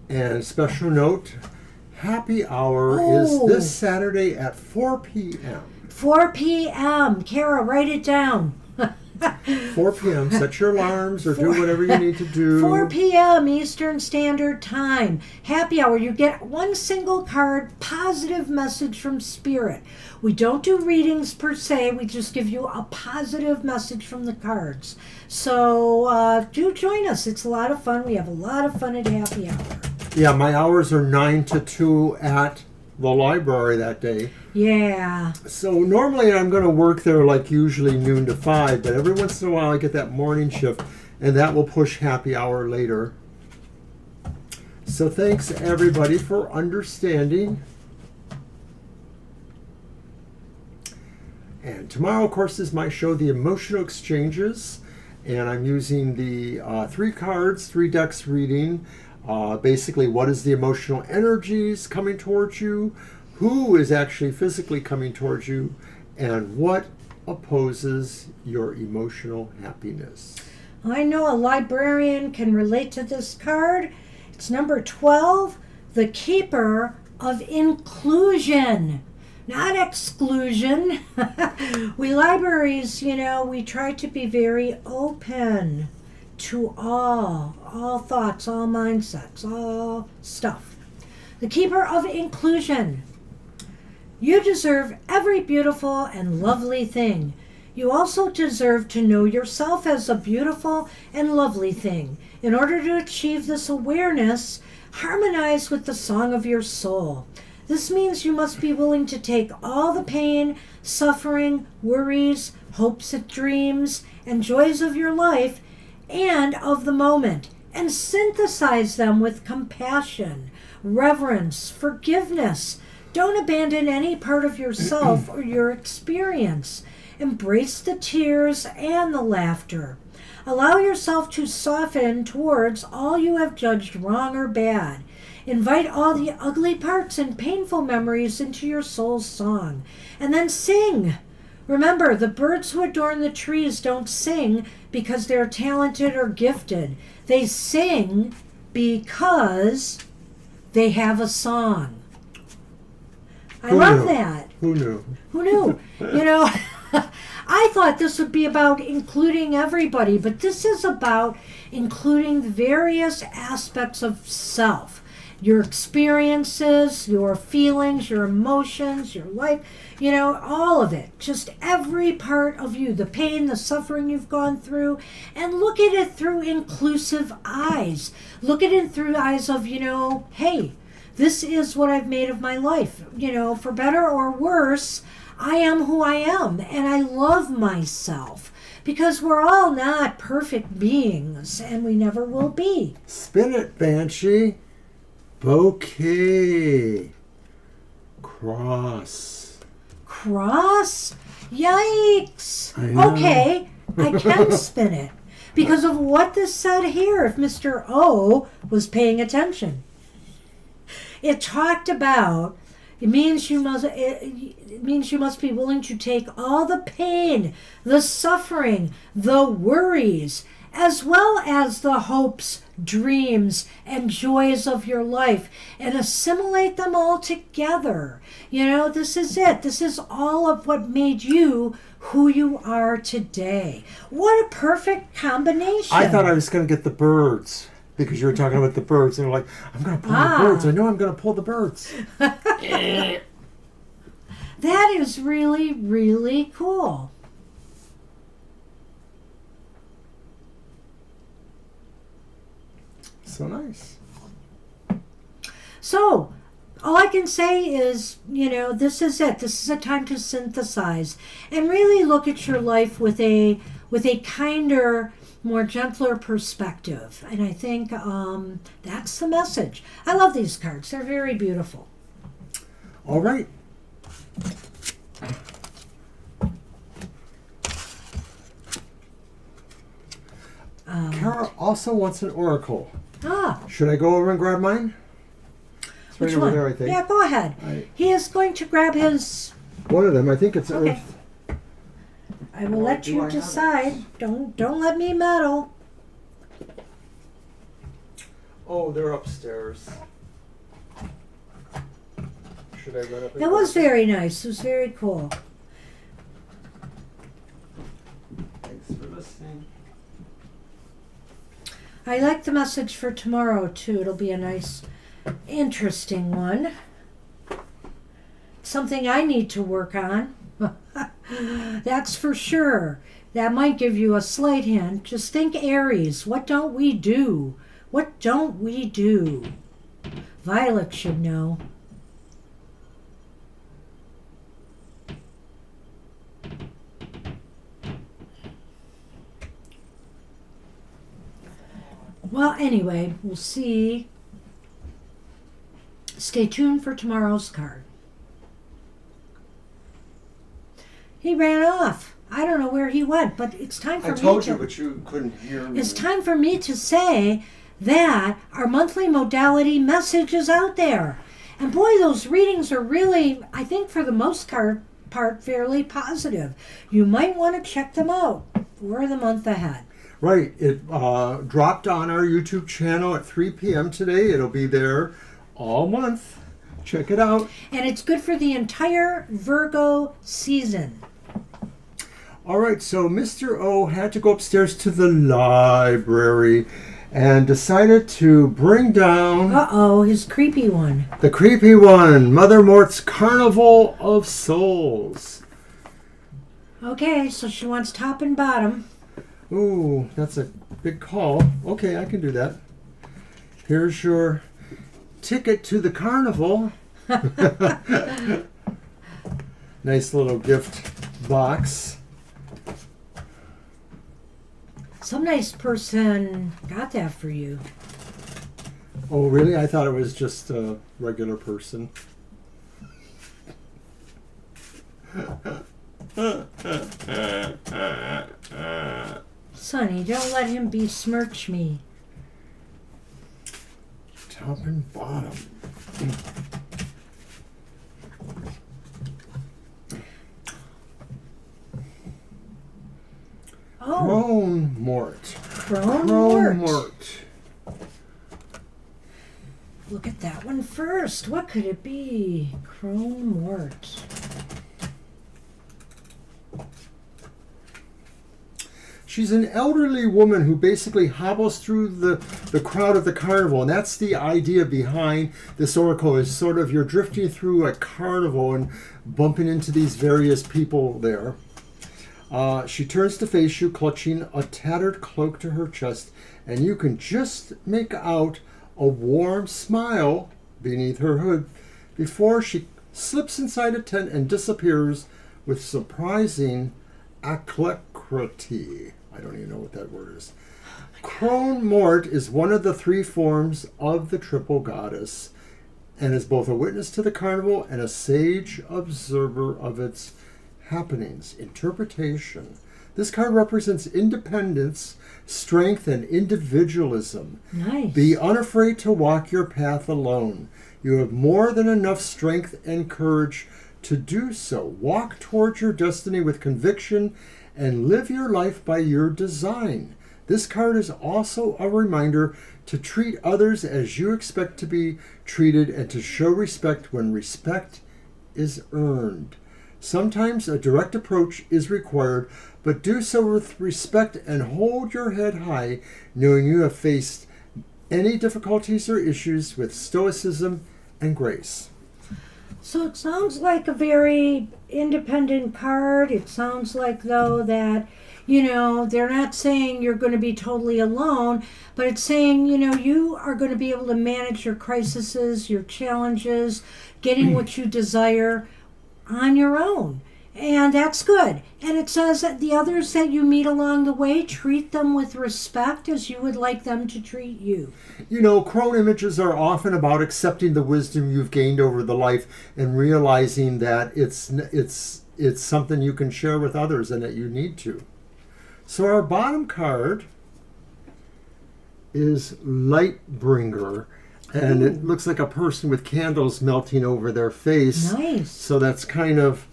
Speaker 1: And special note, happy hour is this Saturday at 4 p.m.
Speaker 2: 4 p.m. Kara, write it down.
Speaker 1: 4 p.m. Set your alarms or do whatever you need to do.
Speaker 2: 4 p.m. Eastern Standard Time. Happy hour. You get one single card, positive message from Spirit. We don't do readings per se. We just give you a positive message from the cards. So do join us. It's a lot of fun. We have a lot of fun at happy hour.
Speaker 1: Yeah, my hours are 9 to 2 at the library that day.
Speaker 2: Yeah.
Speaker 1: So normally I'm going to work there like usually noon to 5, but every once in a while I get that morning shift, and that will push happy hour later. So thanks everybody for understanding. And tomorrow, of course, is my show, The Emotional Exchanges, and I'm using the 3 cards, 3 decks reading. Basically, what is the emotional energies coming towards you? Who is actually physically coming towards you? And what opposes your emotional happiness?
Speaker 2: I know a librarian can relate to this card. It's number 12, the Keeper of Inclusion, not exclusion. We libraries, we try to be very open to all thoughts, all mindsets, all stuff. The Keeper of Inclusion. You deserve every beautiful and lovely thing. You also deserve to know yourself as a beautiful and lovely thing. In order to achieve this awareness, harmonize with the song of your soul. This means you must be willing to take all the pain, suffering, worries, hopes and dreams, and joys of your life and of the moment, and synthesize them with compassion, reverence, forgiveness. Don't abandon any part of yourself or your experience. Embrace the tears and the laughter. Allow yourself to soften towards all you have judged wrong or bad. Invite all the ugly parts and painful memories into your soul's song. And then sing. Remember, the birds who adorn the trees don't sing because they're talented or gifted. They sing because they have a song. I love that.
Speaker 1: Who knew?
Speaker 2: Who knew? I thought this would be about including everybody, but this is about including the various aspects of self. Your experiences, your feelings, your emotions, your life, all of it. Just every part of you, the pain, the suffering you've gone through, and look at it through inclusive eyes. Look at it through eyes of, hey, this is what I've made of my life. For better or worse, I am who I am, and I love myself. Because we're all not perfect beings, and we never will be.
Speaker 1: Spin it, Banshee. Bouquet. Cross.
Speaker 2: cross? Yikes.
Speaker 1: I know.
Speaker 2: Okay, I can spin it. Because of what this said here, if Mr. O was paying attention. It talked about, it means you must be willing to take all the pain, the suffering, the worries, as well as the hopes, dreams, and joys of your life, and assimilate them all together. You know, this is it. This is all of what made you who you are today. What a perfect combination.
Speaker 1: I thought I was going to get the birds because you were talking about the birds. And you're like, I'm going to pull the birds. I know I'm going to pull the birds.
Speaker 2: That is really, really cool.
Speaker 1: So nice.
Speaker 2: So, all I can say is, you know, this is it. This is a time to synthesize and really look at your life with a kinder, more gentler perspective. And I think that's the message. I love these cards. They're very beautiful.
Speaker 1: All right. Kara also wants an oracle. Should I go over and grab mine? It's right
Speaker 2: Which
Speaker 1: over
Speaker 2: one?
Speaker 1: there, I think.
Speaker 2: Yeah, go ahead. He is going to grab his...
Speaker 1: One of them. I think it's
Speaker 2: Okay.
Speaker 1: Earth.
Speaker 2: I will let
Speaker 1: do I
Speaker 2: you
Speaker 1: have
Speaker 2: decide. Don't let me meddle.
Speaker 1: Oh, they're upstairs. Should I run up and
Speaker 2: It was very nice. It was very cool.
Speaker 1: Thanks for listening.
Speaker 2: I like the message for tomorrow, too. It'll be a nice, interesting one. Something I need to work on. That's for sure. That might give you a slight hint. Just think Aries. What don't we do? What don't we do? Violet should know. Well, anyway, we'll see. Stay tuned for tomorrow's card. He ran off. I don't know where he went, but it's time for
Speaker 1: I
Speaker 2: me
Speaker 1: told
Speaker 2: to...
Speaker 1: you, but you couldn't hear me.
Speaker 2: It's time for me to say that our monthly modality message is out there. And boy, those readings are really, I think for the most part, fairly positive. You might want to check them out for the month ahead.
Speaker 1: Right. It dropped on our YouTube channel at 3 p.m. today. It'll be there all month. Check it out.
Speaker 2: And it's good for the entire Virgo season.
Speaker 1: All right. So Mr. O had to go upstairs to the library and decided to bring down...
Speaker 2: Uh-oh, his creepy one.
Speaker 1: The creepy one, Mother Mort's Carnival of Souls.
Speaker 2: Okay, so she wants top and bottom.
Speaker 1: Ooh, that's a big call. Okay, I can do that. Here's your ticket to the carnival. Nice little gift box.
Speaker 2: Some nice person got that for you.
Speaker 1: Oh, really? I thought it was just a regular person.
Speaker 2: Sonny, don't let him besmirch me.
Speaker 1: Top and bottom.
Speaker 2: Oh,
Speaker 1: Crone Mort.
Speaker 2: Crone
Speaker 1: Crone
Speaker 2: Mort.
Speaker 1: Mort.
Speaker 2: Look at that one first. What could it be? Crone Mort.
Speaker 1: She's an elderly woman who basically hobbles through the crowd of the carnival. And that's the idea behind this oracle, is sort of you're drifting through a carnival and bumping into these various people there. She turns to face you, clutching a tattered cloak to her chest, and you can just make out a warm smile beneath her hood before she slips inside a tent and disappears with surprising alacrity. I don't even know what that word is. Crone Mort is one of the three forms of the triple goddess, and is both a witness to the carnival and a sage observer of its happenings. Interpretation. This card represents independence, strength, and individualism.
Speaker 2: Nice.
Speaker 1: Be unafraid to walk your path alone. You have more than enough strength and courage to do so. Walk towards your destiny with conviction and live your life by your design. This card is also a reminder to treat others as you expect to be treated and to show respect when respect is earned. Sometimes a direct approach is required, but do so with respect and hold your head high, knowing you have faced any difficulties or issues with stoicism and grace.
Speaker 2: So it sounds like a very independent card. It sounds like, though, that, they're not saying you're going to be totally alone, but it's saying, you are going to be able to manage your crises, your challenges, getting what you desire on your own. And that's good. And it says that the others that you meet along the way, treat them with respect as you would like them to treat you.
Speaker 1: Crone images are often about accepting the wisdom you've gained over the life and realizing that it's something you can share with others and that you need to. So our bottom card is Lightbringer. And it looks like a person with candles melting over their face.
Speaker 2: Nice.
Speaker 1: So that's kind of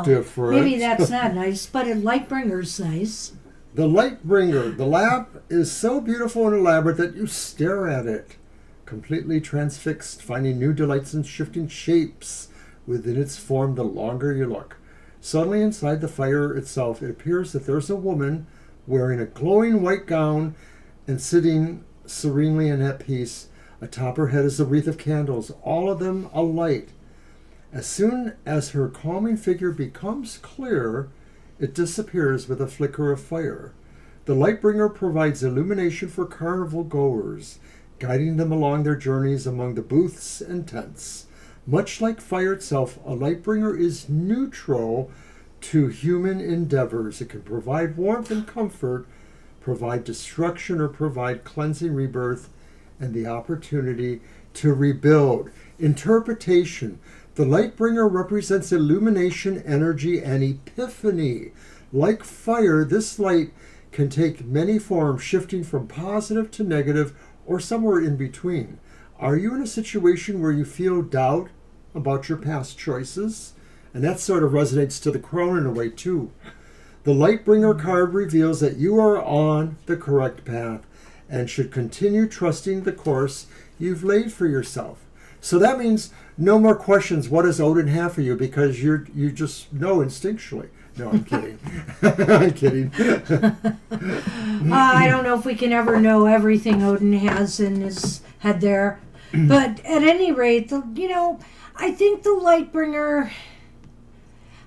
Speaker 1: different.
Speaker 2: Maybe that's not nice, but a Lightbringer's nice.
Speaker 1: The Lightbringer. The lamp is so beautiful and elaborate that you stare at it, completely transfixed, finding new delights in shifting shapes within its form the longer you look. Suddenly inside the fire itself, it appears that there's a woman wearing a glowing white gown and sitting serenely and at peace. Atop her head is a wreath of candles, all of them alight. As soon as her calming figure becomes clear, it disappears with a flicker of fire. The Lightbringer provides illumination for carnival goers, guiding them along their journeys among the booths and tents. Much like fire itself, a Lightbringer is neutral to human endeavors. It can provide warmth and comfort, provide destruction, or provide cleansing, rebirth, and the opportunity to rebuild. Interpretation. The Lightbringer represents illumination, energy, and epiphany. Like fire, this light can take many forms, shifting from positive to negative or somewhere in between. Are you in a situation where you feel doubt about your past choices? And that sort of resonates to the crone in a way too. The Lightbringer card reveals that you are on the correct path and should continue trusting the course you've laid for yourself. So that means no more questions, what does Odin have for you? Because you just know instinctually. No, I'm kidding. I'm kidding.
Speaker 2: I don't know if we can ever know everything Odin has in his head there. But at any rate, I think the Lightbringer...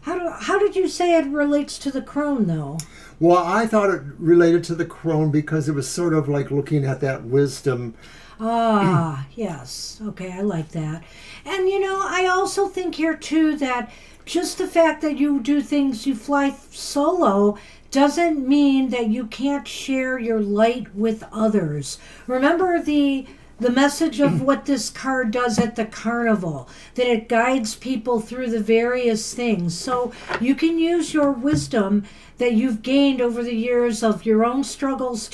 Speaker 2: How did you say it relates to the crone, though?
Speaker 1: Well, I thought it related to the crone because it was sort of like looking at that wisdom.
Speaker 2: Yes. Okay, I like that. And, I also think here, too, that just the fact that you do things, you fly solo, doesn't mean that you can't share your light with others. Remember the message of what this card does at the carnival, that it guides people through the various things. So you can use your wisdom that you've gained over the years of your own struggles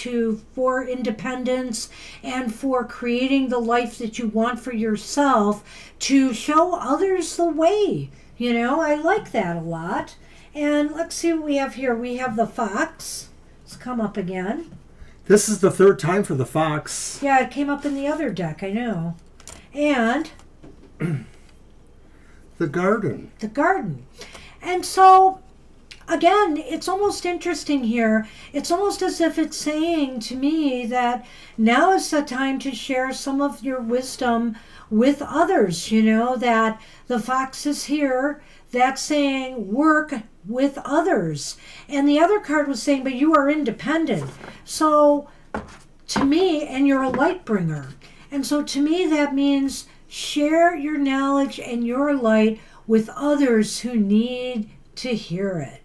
Speaker 2: for independence and for creating the life that you want for yourself to show others the way. I like that a lot. And let's see what we have here. We have the fox. It's come up again.
Speaker 1: This is the third time for the fox.
Speaker 2: Yeah, it came up in the other deck, I know. And
Speaker 1: the garden.
Speaker 2: The garden. And so, again, it's almost interesting here. It's almost as if it's saying to me that now is the time to share some of your wisdom with others, that the fox is here. That's saying work with others. And the other card was saying, but you are independent. So to me, and you're a Lightbringer. And so to me, that means share your knowledge and your light with others who need to hear it.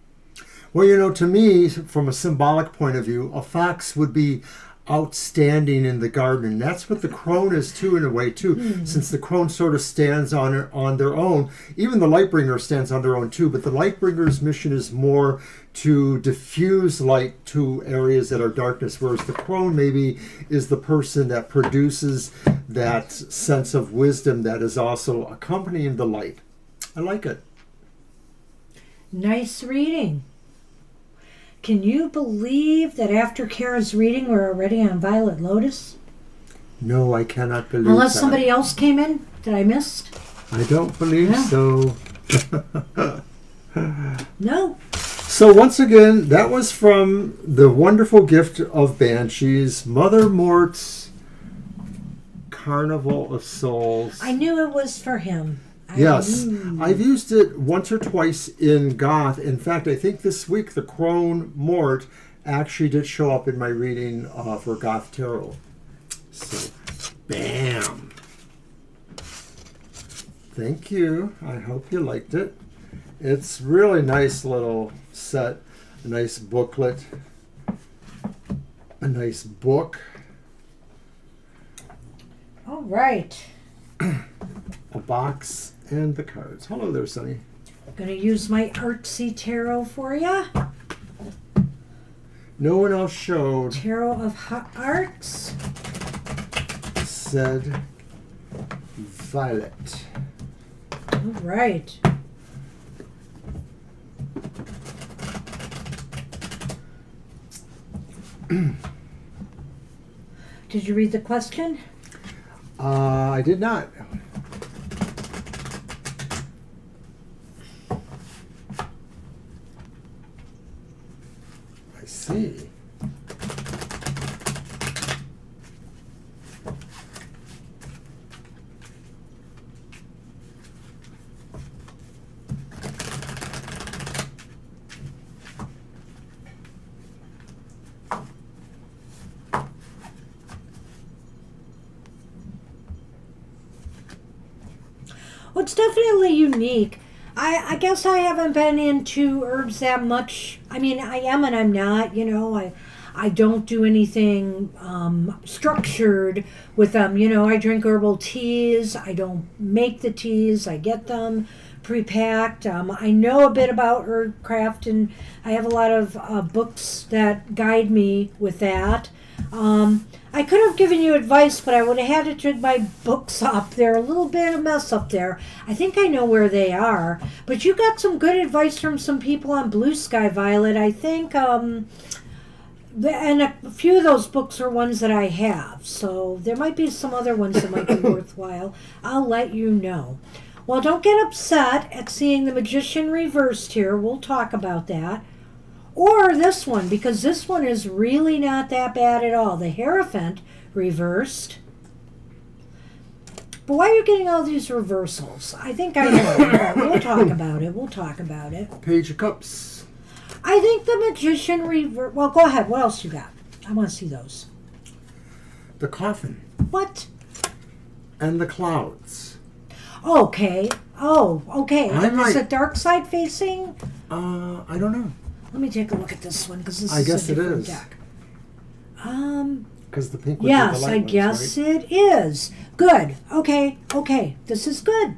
Speaker 1: Well, to me, from a symbolic point of view, a fox would be outstanding in the garden. And that's what the crone is too, in a way too, since the crone sort of stands on their own. Even the light bringer stands on their own too, but the light bringer's mission is more to diffuse light to areas that are darkness, whereas the crone maybe is the person that produces that sense of wisdom that is also accompanying the light. I like it.
Speaker 2: Nice reading. Can you believe that after Kara's reading, we're already on Violet Lotus?
Speaker 1: No, I cannot believe
Speaker 2: Unless
Speaker 1: that.
Speaker 2: somebody else came in that I missed?
Speaker 1: I don't believe so.
Speaker 2: No.
Speaker 1: So once again, that was from The Wonderful Gift of Banshees, Mother Mort's Carnival of Souls.
Speaker 2: I knew it was for him.
Speaker 1: Yes, I've used it once or twice in Goth. In fact, I think this week the Crone Mort actually did show up in my reading for Goth Tarot. So, bam! Thank you. I hope you liked it. It's really nice little set, a nice booklet, a nice book.
Speaker 2: All right.
Speaker 1: A box and the cards. Hello there, Sonny.
Speaker 2: Going to use my artsy tarot for you.
Speaker 1: No one else showed.
Speaker 2: Tarot of Hearts.
Speaker 1: Said Violet.
Speaker 2: All right. Did you read the question?
Speaker 1: I did not. I see.
Speaker 2: Well, it's definitely unique. I guess I haven't been into herbs that much. I mean, I am and I'm not, you know. I don't do anything structured with them. You know, I drink herbal teas. I don't make the teas. I get them pre-packed. I know a bit about herb craft, and I have a lot of books that guide me with that. I could have given you advice, but I would have had to dig my books up. They're a little bit of a mess up there. I think I know where they are. But you got some good advice from some people on Blue Sky Violet. I think, and a few of those books are ones that I have. So there might be some other ones that might be worthwhile. I'll let you know. Well, don't get upset at seeing the Magician reversed here. We'll talk about that. Or this one, because this one is really not that bad at all. The Hierophant reversed. But why are you getting all these reversals? I think I know. We'll talk about it. We'll talk about it.
Speaker 1: Page of Cups.
Speaker 2: I think the Magician reversed. Well, go ahead. What else you got? I want to see those.
Speaker 1: The Coffin.
Speaker 2: What?
Speaker 1: And the Clouds.
Speaker 2: Okay. Oh, okay.
Speaker 1: I'm
Speaker 2: Is
Speaker 1: like-
Speaker 2: the dark side facing?
Speaker 1: I don't know.
Speaker 2: Let me take a look at this one, because this
Speaker 1: I
Speaker 2: is
Speaker 1: guess
Speaker 2: a
Speaker 1: it
Speaker 2: different
Speaker 1: is.
Speaker 2: deck.
Speaker 1: Because the pink would
Speaker 2: Yes,
Speaker 1: be the
Speaker 2: I
Speaker 1: light ones,
Speaker 2: guess
Speaker 1: right?
Speaker 2: it is. Good. Okay. This is good.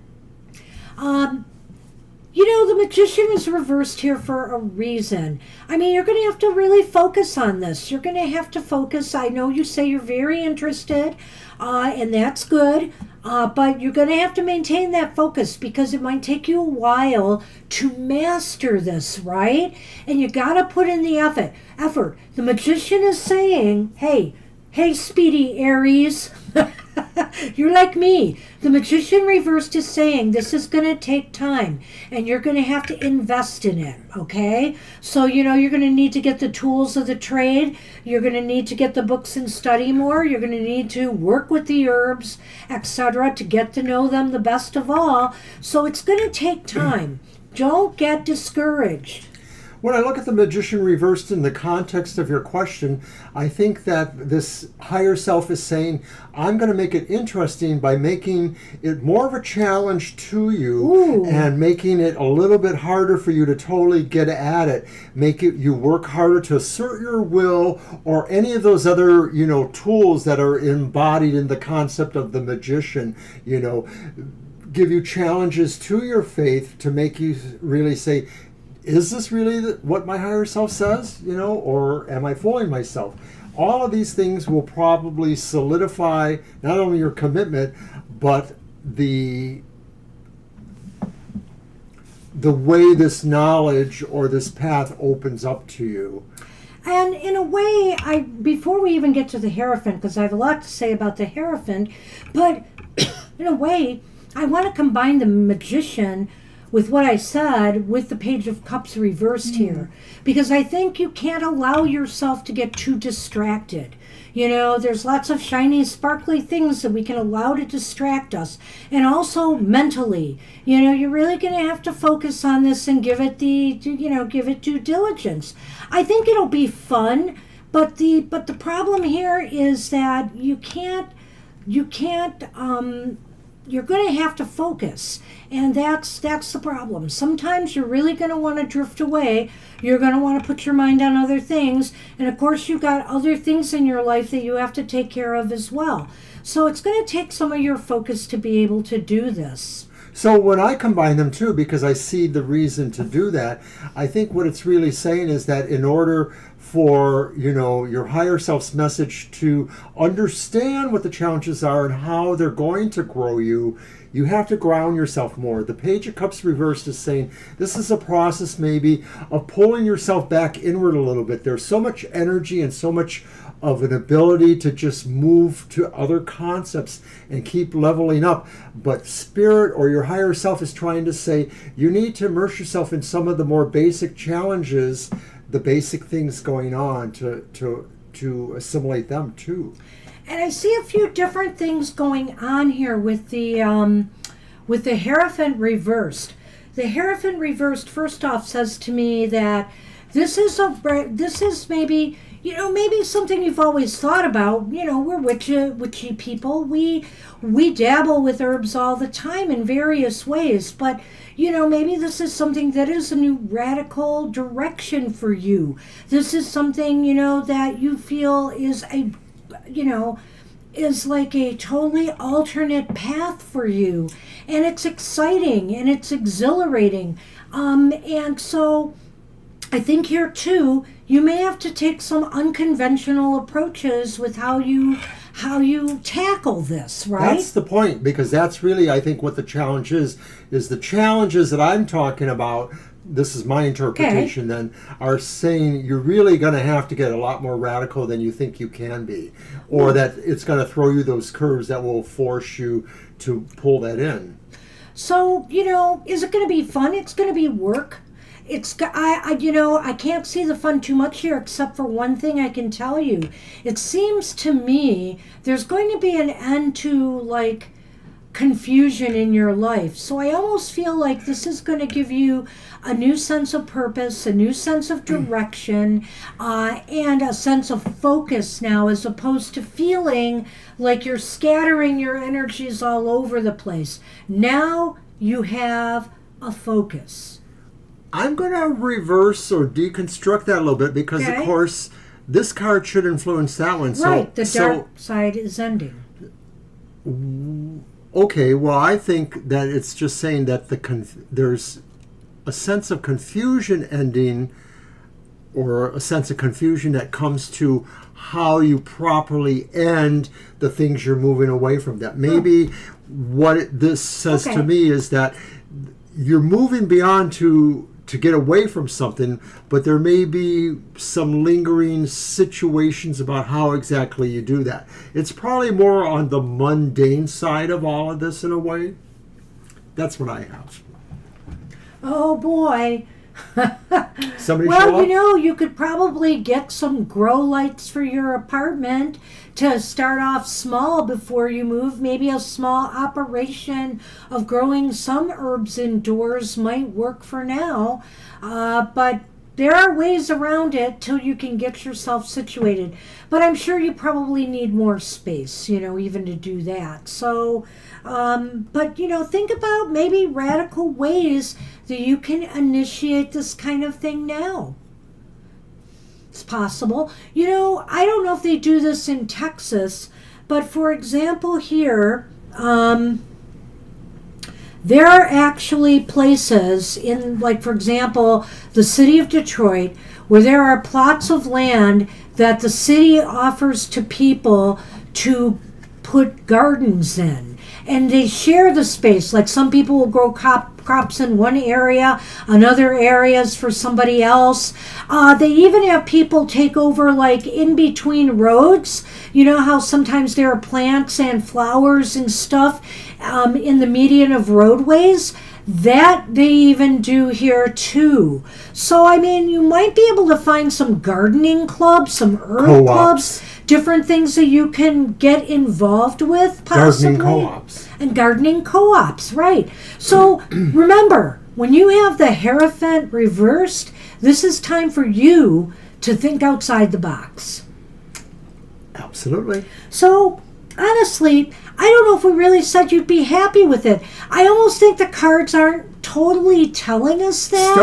Speaker 2: You know, the Magician is reversed here for a reason. I mean, you're going to have to really focus on this. You're going to have to focus. I know you say you're very interested, and that's good. But you're going to have to maintain that focus, because it might take you a while to master this, right? And you got to put in the effort. The Magician is saying, hey, Speedy Aries, you're like me. The Magician reversed is saying this is going to take time, and you're going to have to invest in it, okay? So, you know, you're going to need to get the tools of the trade. You're going to need to get the books and study more. You're going to need to work with the herbs, etc., to get to know them the best of all. So it's going to take time. Don't get discouraged.
Speaker 1: When I look at the Magician reversed in the context of your question, I think that this higher self is saying, I'm going to make it interesting by making it more of a challenge to you.
Speaker 2: Ooh.
Speaker 1: And making it a little bit harder for you to totally get at it. Make it you work harder to assert your will, or any of those other, tools that are embodied in the concept of the magician, give you challenges to your faith to make you really say, is this really what my higher self says, or am I fooling myself? All of these things will probably solidify not only your commitment, but the way this knowledge or this path opens up to you.
Speaker 2: And in a way, before we even get to the Hierophant, because I have a lot to say about the Hierophant, but in a way, I want to combine the Magician with what I said with the Page of Cups reversed here, because I think you can't allow yourself to get too distracted. There's lots of shiny, sparkly things that we can allow to distract us. And also mentally, you're really going to have to focus on this and give it due diligence. I think it'll be fun, but the problem here is that you're going to have to focus, and that's the problem. Sometimes you're really going to want to drift away. You're going to want to put your mind on other things, and of course you've got other things in your life that you have to take care of as well. So it's going to take some of your focus to be able to do this.
Speaker 1: So when I combine them too, because I see the reason to do that, I think what it's really saying is that in order for your higher self's message to understand what the challenges are and how they're going to grow you, you have to ground yourself more. The Page of Cups reversed is saying this is a process maybe of pulling yourself back inward a little bit. There's so much energy and so much of an ability to just move to other concepts and keep leveling up. But Spirit or your higher self is trying to say you need to immerse yourself in some of the more basic challenges, the basic things going on to assimilate them too.
Speaker 2: And I see a few different things going on here with the Hierophant reversed. The Hierophant reversed, first off, says to me that this is maybe something you've always thought about. We're witchy people. We dabble with herbs all the time in various ways, but maybe this is something that is a new radical direction for you. This is something, that you feel is is like a totally alternate path for you. And it's exciting and it's exhilarating. And so I think here too, you may have to take some unconventional approaches with how you tackle this, right?
Speaker 1: That's the point, because that's really, I think, what the challenge is the challenges that I'm talking about, this is my interpretation then, are saying you're really going to have to get a lot more radical than you think you can be, or that it's going to throw you those curves that will force you to pull that in.
Speaker 2: So, is it going to be fun? It's going to be work. I can't see the fun too much here, except for one thing I can tell you. It seems to me there's going to be an end to confusion in your life. So I almost feel like this is going to give you a new sense of purpose, a new sense of direction, and a sense of focus now, as opposed to feeling like you're scattering your energies all over the place. Now you have a focus.
Speaker 1: I'm going to reverse or deconstruct that a little bit because, of course, this card should influence that one.
Speaker 2: Right, the dark side is ending.
Speaker 1: Okay, well, I think that it's just saying that there's a sense of confusion ending, or a sense of confusion that comes to how you properly end the things you're moving away from. That maybe what this says to me is that you're moving beyond to get away from something, but there may be some lingering situations about how exactly you do that. It's probably more on the mundane side of all of this in a way. That's what I have.
Speaker 2: Oh boy.
Speaker 1: Somebody
Speaker 2: well, you could probably get some grow lights for your apartment to start off small before you move. Maybe a small operation of growing some herbs indoors might work for now. But there are ways around it till you can get yourself situated. But I'm sure you probably need more space, even to do that. So, but, think about maybe radical ways that you can initiate this kind of thing now. It's possible. I don't know if they do this in Texas, but for example here, there are actually places in, like, for example, the city of Detroit, where there are plots of land that the city offers to people to put gardens in. And they share the space. Like, some people will grow crops in one area, another areas for somebody else. They even have people take over, like, in between roads. You know how sometimes there are plants and flowers and stuff in the median of roadways? That they even do here too. So, I mean, you might be able to find some gardening clubs, some herb clubs, different things that you can get involved with, possibly.
Speaker 1: Gardening co-ops.
Speaker 2: And gardening co-ops, right. So, remember, when you have the Hierophant reversed, this is time for you to think outside the box.
Speaker 1: Absolutely.
Speaker 2: So, honestly, I don't know if we really said you'd be happy with it. I almost think the cards aren't totally telling us that.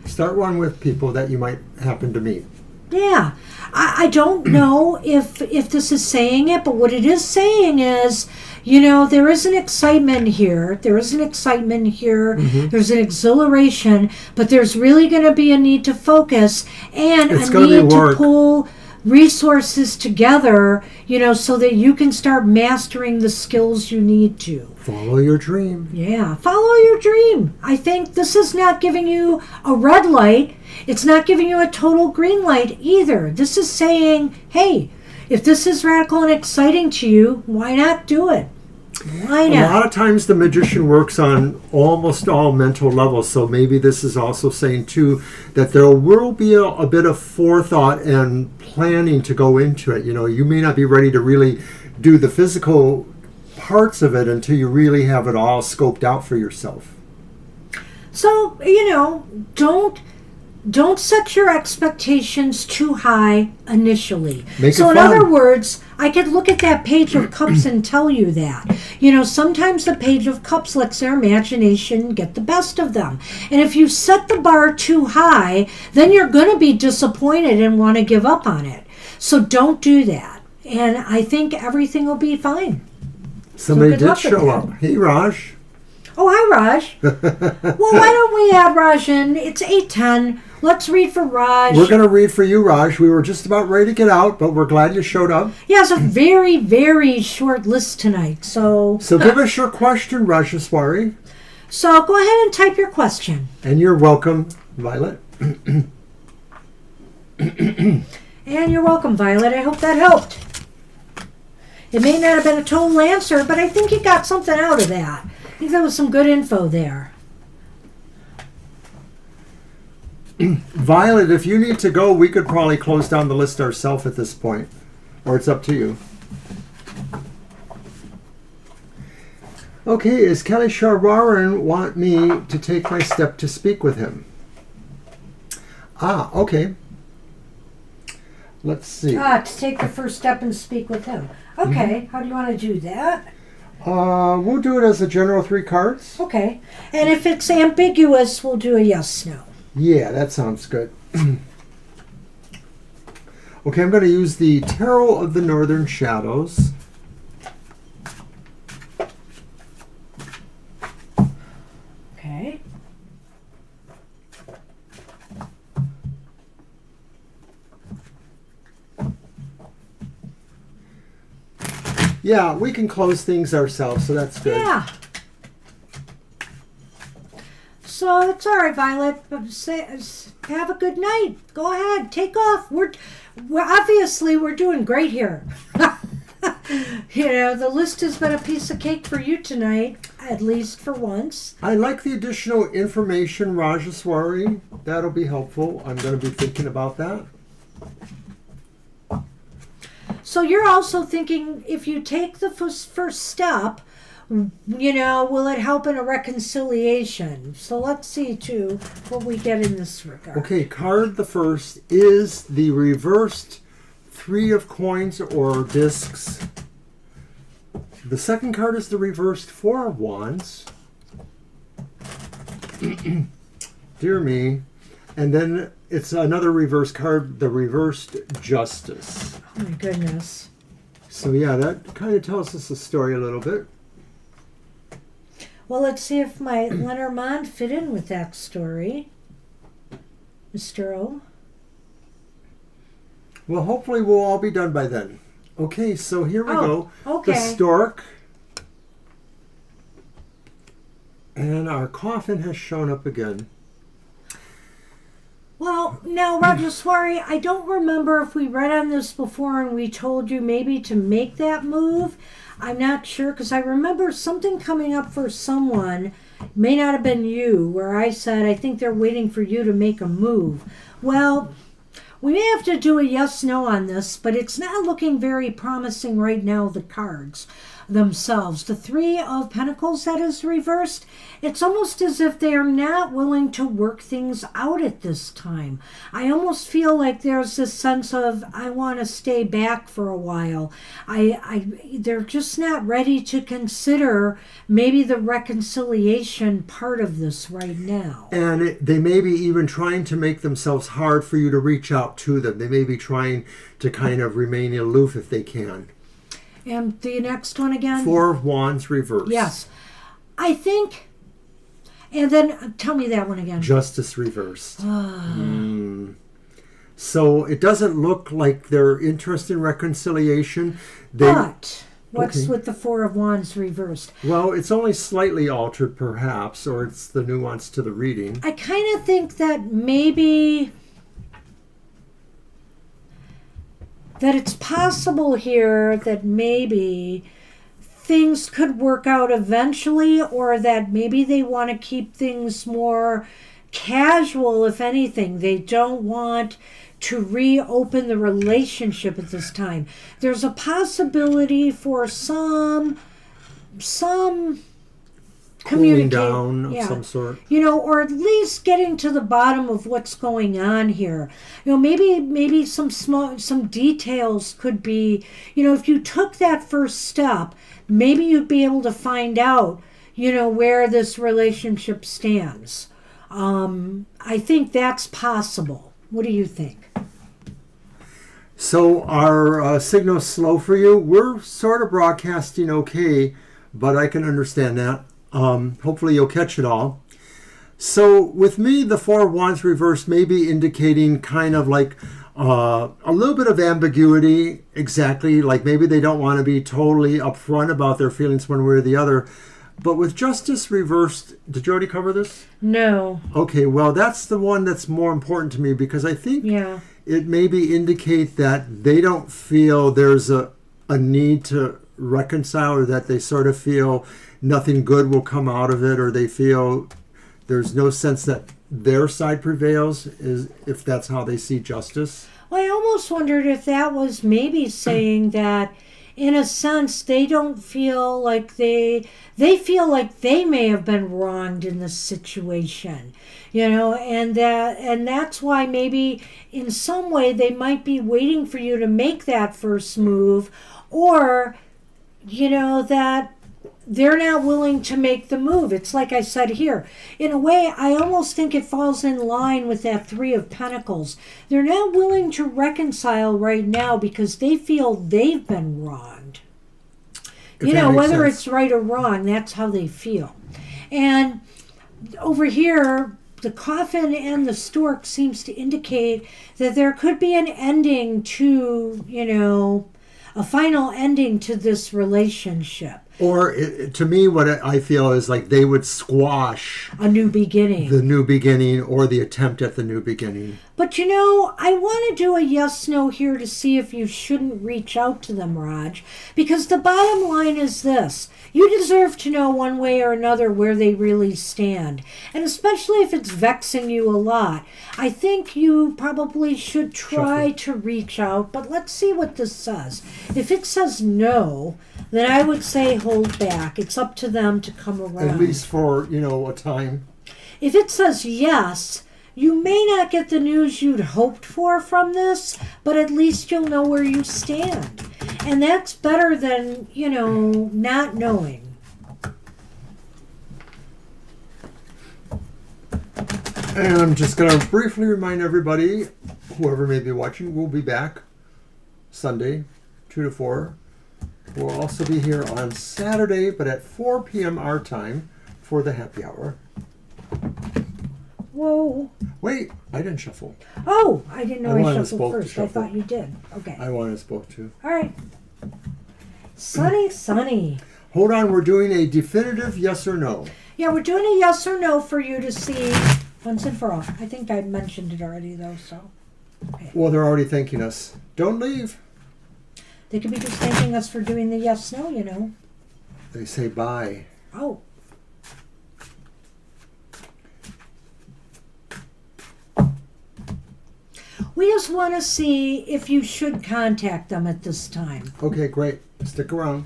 Speaker 1: Start one with people that you might happen to meet.
Speaker 2: Yeah. I don't know if this is saying it, but what it is saying is, there is an excitement here. There's an exhilaration, but there's really going to be a need to focus and a need to pull resources together, so that you can start mastering the skills you need to.
Speaker 1: Follow your dream.
Speaker 2: Yeah, follow your dream. I think this is not giving you a red light. It's not giving you a total green light either. This is saying, hey, if this is radical and exciting to you, why not do it? Why not?
Speaker 1: A lot of times the magician works on almost all mental levels, so maybe this is also saying too that there will be a bit of forethought and planning to go into it. You may not be ready to really do the physical parts of it until you really have it all scoped out for yourself.
Speaker 2: So, don't set your expectations too high initially. So in other words, I could look at that Page of Cups and tell you that. Sometimes the Page of Cups lets their imagination get the best of them. And if you set the bar too high, then you're going to be disappointed and want to give up on it. So don't do that. And I think everything will be fine.
Speaker 1: Somebody did show up. Hey, Raj.
Speaker 2: Oh, hi, Raj. Well, why don't we add Raj in? It's 8:10. Let's read for Raj.
Speaker 1: We're going to read for you, Raj. We were just about ready to get out, but we're glad you showed up.
Speaker 2: Yeah, it's a very, very short list tonight. So
Speaker 1: give us your question, Rajaswari.
Speaker 2: So go ahead and type your question.
Speaker 1: And you're welcome, Violet.
Speaker 2: And you're welcome, Violet. I hope that helped. It may not have been a total answer, but I think you got something out of that. I think there was some good info there.
Speaker 1: Violet, if you need to go, we could probably close down the list ourselves at this point. Or it's up to you. Okay, is Kelly Sharwaran want me to take my step to speak with him? Okay. Let's see.
Speaker 2: To take the first step and speak with him. Okay, How do you want to do that?
Speaker 1: We'll do it as a general 3 cards.
Speaker 2: Okay. And if it's ambiguous, we'll do a yes, no.
Speaker 1: Yeah, that sounds good. Okay, I'm going to use the Tarot of the Northern Shadows.
Speaker 2: Okay.
Speaker 1: Yeah, we can close things ourselves, so that's good.
Speaker 2: Yeah. So it's all right, Violet. Have a good night. Go ahead, take off. We're obviously doing great here. The list has been a piece of cake for you tonight, at least for once.
Speaker 1: I like the additional information, Rajaswari. That'll be helpful. I'm going to be thinking about that.
Speaker 2: So you're also thinking if you take the first step, will it help in a reconciliation? So let's see, too, what we get in this regard.
Speaker 1: Okay, card the first is the reversed Three of Coins or discs. The second card is the reversed Four of Wands. Dear me. And then it's another reverse card, the reversed Justice.
Speaker 2: Oh, my goodness.
Speaker 1: So yeah, that kind of tells us the story a little bit.
Speaker 2: Well, let's see if my Lenormand fit in with that story. Mr. O.
Speaker 1: Well, hopefully we'll all be done by then. Okay, so here we go.
Speaker 2: Okay.
Speaker 1: The Stork. And our coffin has shown up again.
Speaker 2: Well, now, Rajaswari, I don't remember if we read on this before and we told you maybe to make that move. I'm not sure, because I remember something coming up for someone, may not have been you, where I said, I think they're waiting for you to make a move. Well, we may have to do a yes-no on this, but it's not looking very promising right now, the cards themselves. The Three of Pentacles that is reversed, it's almost as if they are not willing to work things out at this time. I almost feel like there's this sense of, I want to stay back for a while. They're just not ready to consider maybe the reconciliation part of this right now.
Speaker 1: And they may be even trying to make themselves hard for you to reach out to them. They may be trying to kind of remain aloof if they can.
Speaker 2: And the next one again?
Speaker 1: Four of Wands reversed.
Speaker 2: Yes. I think, and then tell me that one again.
Speaker 1: Justice reversed. So it doesn't look like they're interested in reconciliation.
Speaker 2: But what's with the Four of Wands reversed?
Speaker 1: Well, it's only slightly altered perhaps, or it's the nuance to the reading.
Speaker 2: I kind of think that maybe that it's possible here that maybe things could work out eventually, or that maybe they want to keep things more casual, if anything. They don't want to reopen the relationship at this time. There's a possibility for some
Speaker 1: Cooling down of some sort.
Speaker 2: Or at least getting to the bottom of what's going on here. Maybe some details could be, if you took that first step, maybe you'd be able to find out, where this relationship stands. I think that's possible. What do you think?
Speaker 1: So our signal's slow for you. We're sort of broadcasting okay, but I can understand that. Hopefully you'll catch it all. So with me, the Four of Wands reversed may be indicating kind of like a little bit of ambiguity, exactly, like maybe they don't want to be totally upfront about their feelings one way or the other. But with Justice reversed, did you already cover this?
Speaker 2: No.
Speaker 1: Okay, well, that's the one that's more important to me, because I think it maybe indicate that they don't feel there's a need to reconcile, or that they sort of feel nothing good will come out of it, or they feel there's no sense that their side prevails, is if that's how they see justice.
Speaker 2: Well, I almost wondered if that was maybe saying that in a sense they don't feel like they feel like they may have been wronged in this situation, and that's why maybe in some way they might be waiting for you to make that first move, or that they're not willing to make the move. It's like I said here. In a way, I almost think it falls in line with that Three of Pentacles. They're not willing to reconcile right now because they feel they've been wronged. Whether it's right or wrong, that's how they feel. And over here, the coffin and the stork seems to indicate that there could be an ending to, a final ending to this relationship.
Speaker 1: Or to me, what I feel is like they would squash
Speaker 2: a new beginning.
Speaker 1: The new beginning, or the attempt at the new beginning.
Speaker 2: But I want to do a yes-no here to see if you shouldn't reach out to them, Raj. Because the bottom line is this. You deserve to know one way or another where they really stand. And especially if it's vexing you a lot. I think you probably should try to reach out. But let's see what this says. If it says no, then I would say hold back. It's up to them to come around.
Speaker 1: At least for, a time.
Speaker 2: If it says yes, you may not get the news you'd hoped for from this, but at least you'll know where you stand. And that's better than, not knowing.
Speaker 1: And I'm just going to briefly remind everybody, whoever may be watching, we'll be back Sunday, 2 to 4. We'll also be here on Saturday, but at 4 p.m. our time for the happy hour.
Speaker 2: Whoa.
Speaker 1: Wait, I didn't shuffle.
Speaker 2: Oh, I didn't know I shuffled
Speaker 1: spoke to
Speaker 2: first. I
Speaker 1: shuffle.
Speaker 2: thought you did. Okay.
Speaker 1: I wanted to spoke to.
Speaker 2: All right. Sunny.
Speaker 1: Hold on, we're doing a definitive yes or no.
Speaker 2: Yeah, we're doing a yes or no for you to see once and for all. I think I mentioned it already, though, so. Okay.
Speaker 1: Well, they're already thanking us. Don't leave.
Speaker 2: They could be just thanking us for doing the yes-no,
Speaker 1: They say bye.
Speaker 2: Oh. We just want to see if you should contact them at this time.
Speaker 1: Okay, great. Stick around.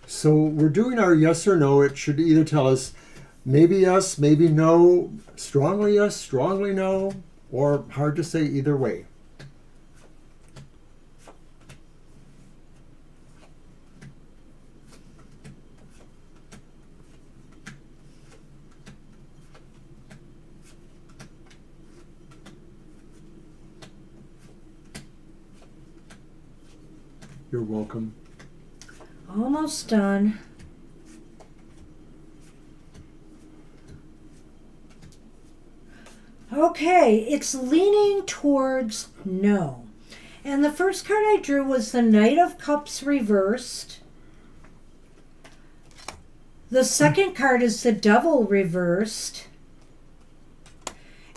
Speaker 1: So we're doing our yes or no. It should either tell us maybe yes, maybe no, strongly yes, strongly no, or hard to say either way. You're welcome.
Speaker 2: Almost done. Okay, it's leaning towards no. And the first card I drew was the Knight of Cups reversed. The second card is the Devil reversed.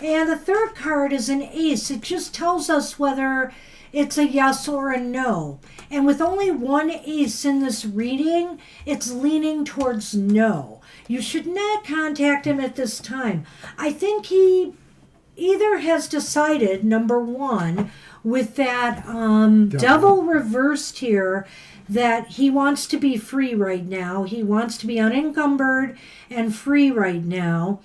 Speaker 2: And the third card is an Ace. It just tells us whether it's a yes or a no. And with only one ace in this reading, it's leaning towards no. You should not contact him at this time. I think he either has decided, number one, with that devil reversed here, that he wants to be free right now. He wants to be unencumbered and free right now.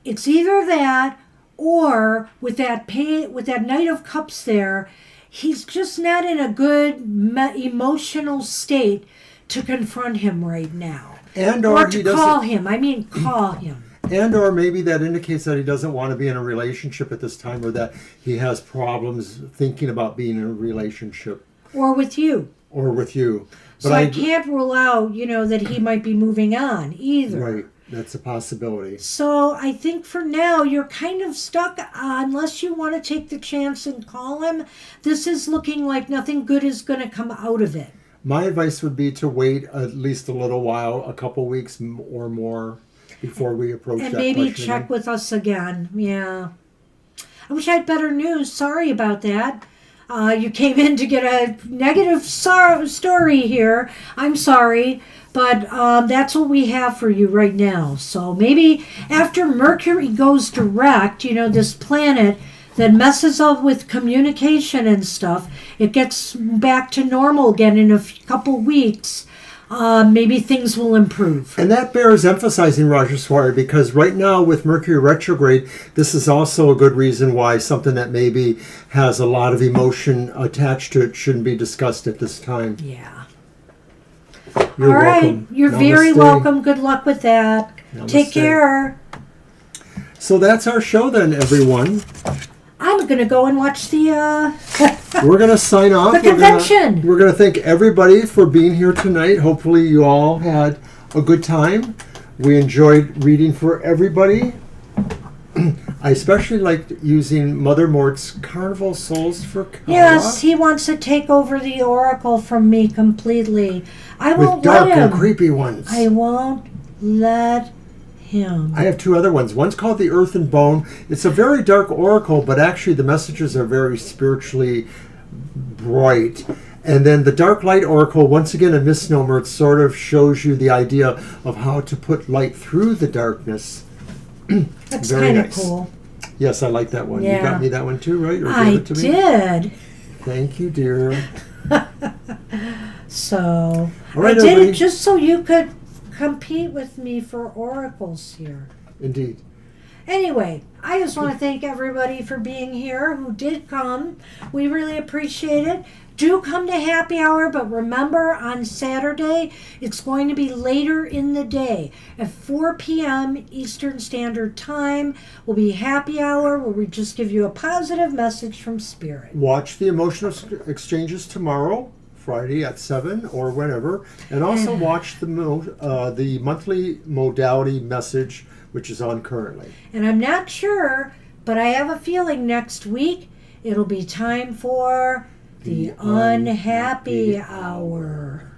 Speaker 2: It's either that, or with that Knight of Cups there, he's just not in a good emotional state to confront him right now. Or to call him. Call him.
Speaker 1: And or maybe that indicates that he doesn't want to be in a relationship at this time, or that he has problems thinking about being in a relationship.
Speaker 2: Or with you.
Speaker 1: But
Speaker 2: so I can't rule out, that he might be moving on either.
Speaker 1: Right. That's a possibility.
Speaker 2: So I think for now you're kind of stuck, unless you want to take the chance and call him. This is looking like nothing good is going to come out of it.
Speaker 1: My advice would be to wait at least a little while, a couple weeks or more, before we approach
Speaker 2: and
Speaker 1: that
Speaker 2: maybe
Speaker 1: question
Speaker 2: check
Speaker 1: again.
Speaker 2: with us again. Yeah. I wish I had better news. Sorry about that. You came in to get a negative story here. I'm sorry. But that's what we have for you right now. So maybe after Mercury goes direct, this planet that messes up with communication and stuff, it gets back to normal again in a couple weeks. Maybe things will improve.
Speaker 1: And that bears emphasizing, Roger Swire, because right now with Mercury retrograde, this is also a good reason why something that maybe has a lot of emotion attached to it shouldn't be discussed at this time.
Speaker 2: Yeah.
Speaker 1: You're
Speaker 2: All right.
Speaker 1: welcome.
Speaker 2: You're
Speaker 1: Namaste.
Speaker 2: Very welcome. Good luck with that.
Speaker 1: Namaste.
Speaker 2: Take care.
Speaker 1: So that's our show then, everyone.
Speaker 2: I'm going to go and watch the
Speaker 1: We're going to sign off.
Speaker 2: the convention.
Speaker 1: We're going to thank everybody for being here tonight. Hopefully you all had a good time. We enjoyed reading for everybody. I especially liked using Mother Mort's Carnival Souls for Kara.
Speaker 2: Yes, he wants to take over the Oracle from me completely. I won't
Speaker 1: with dark
Speaker 2: let him.
Speaker 1: and creepy ones.
Speaker 2: I won't let him.
Speaker 1: I have two other ones. One's called the Earth and Bone. It's a very dark oracle, but actually the messages are very spiritually bright. And then the Dark Light Oracle, once again a misnomer, it sort of shows you the idea of how to put light through the darkness.
Speaker 2: That's
Speaker 1: Very
Speaker 2: kind of
Speaker 1: nice.
Speaker 2: cool.
Speaker 1: Yes, I like that one.
Speaker 2: Yeah.
Speaker 1: You got me that one too, right? Or
Speaker 2: I
Speaker 1: gave it to me?
Speaker 2: did.
Speaker 1: Thank you, dear.
Speaker 2: So
Speaker 1: All right,
Speaker 2: I did
Speaker 1: everybody.
Speaker 2: it just so you could compete with me for oracles here.
Speaker 1: Indeed.
Speaker 2: Anyway, I just want to thank everybody for being here who did come. We really appreciate it. Do come to happy hour, but remember on Saturday, it's going to be later in the day. At 4 p.m. Eastern Standard Time will be happy hour where we just give you a positive message from Spirit.
Speaker 1: Watch the emotional exchanges tomorrow, Friday at 7 or whenever. And also watch the monthly modality message, which is on currently.
Speaker 2: And I'm not sure, but I have a feeling next week it'll be time for the unhappy hour.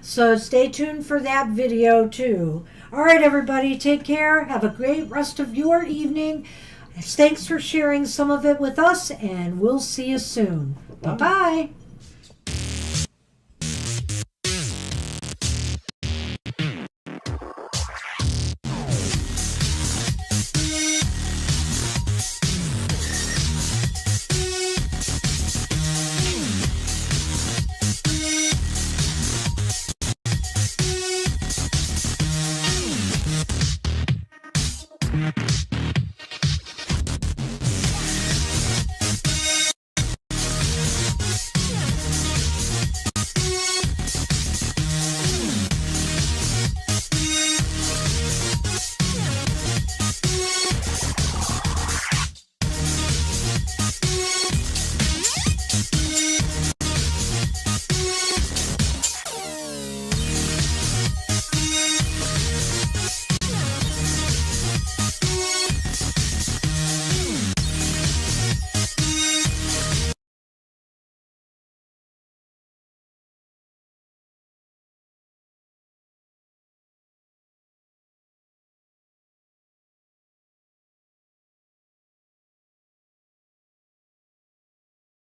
Speaker 2: So stay tuned for that video too. All right, everybody, take care. Have a great rest of your evening. Thanks for sharing some of it with us, and we'll see you soon. Bye-bye.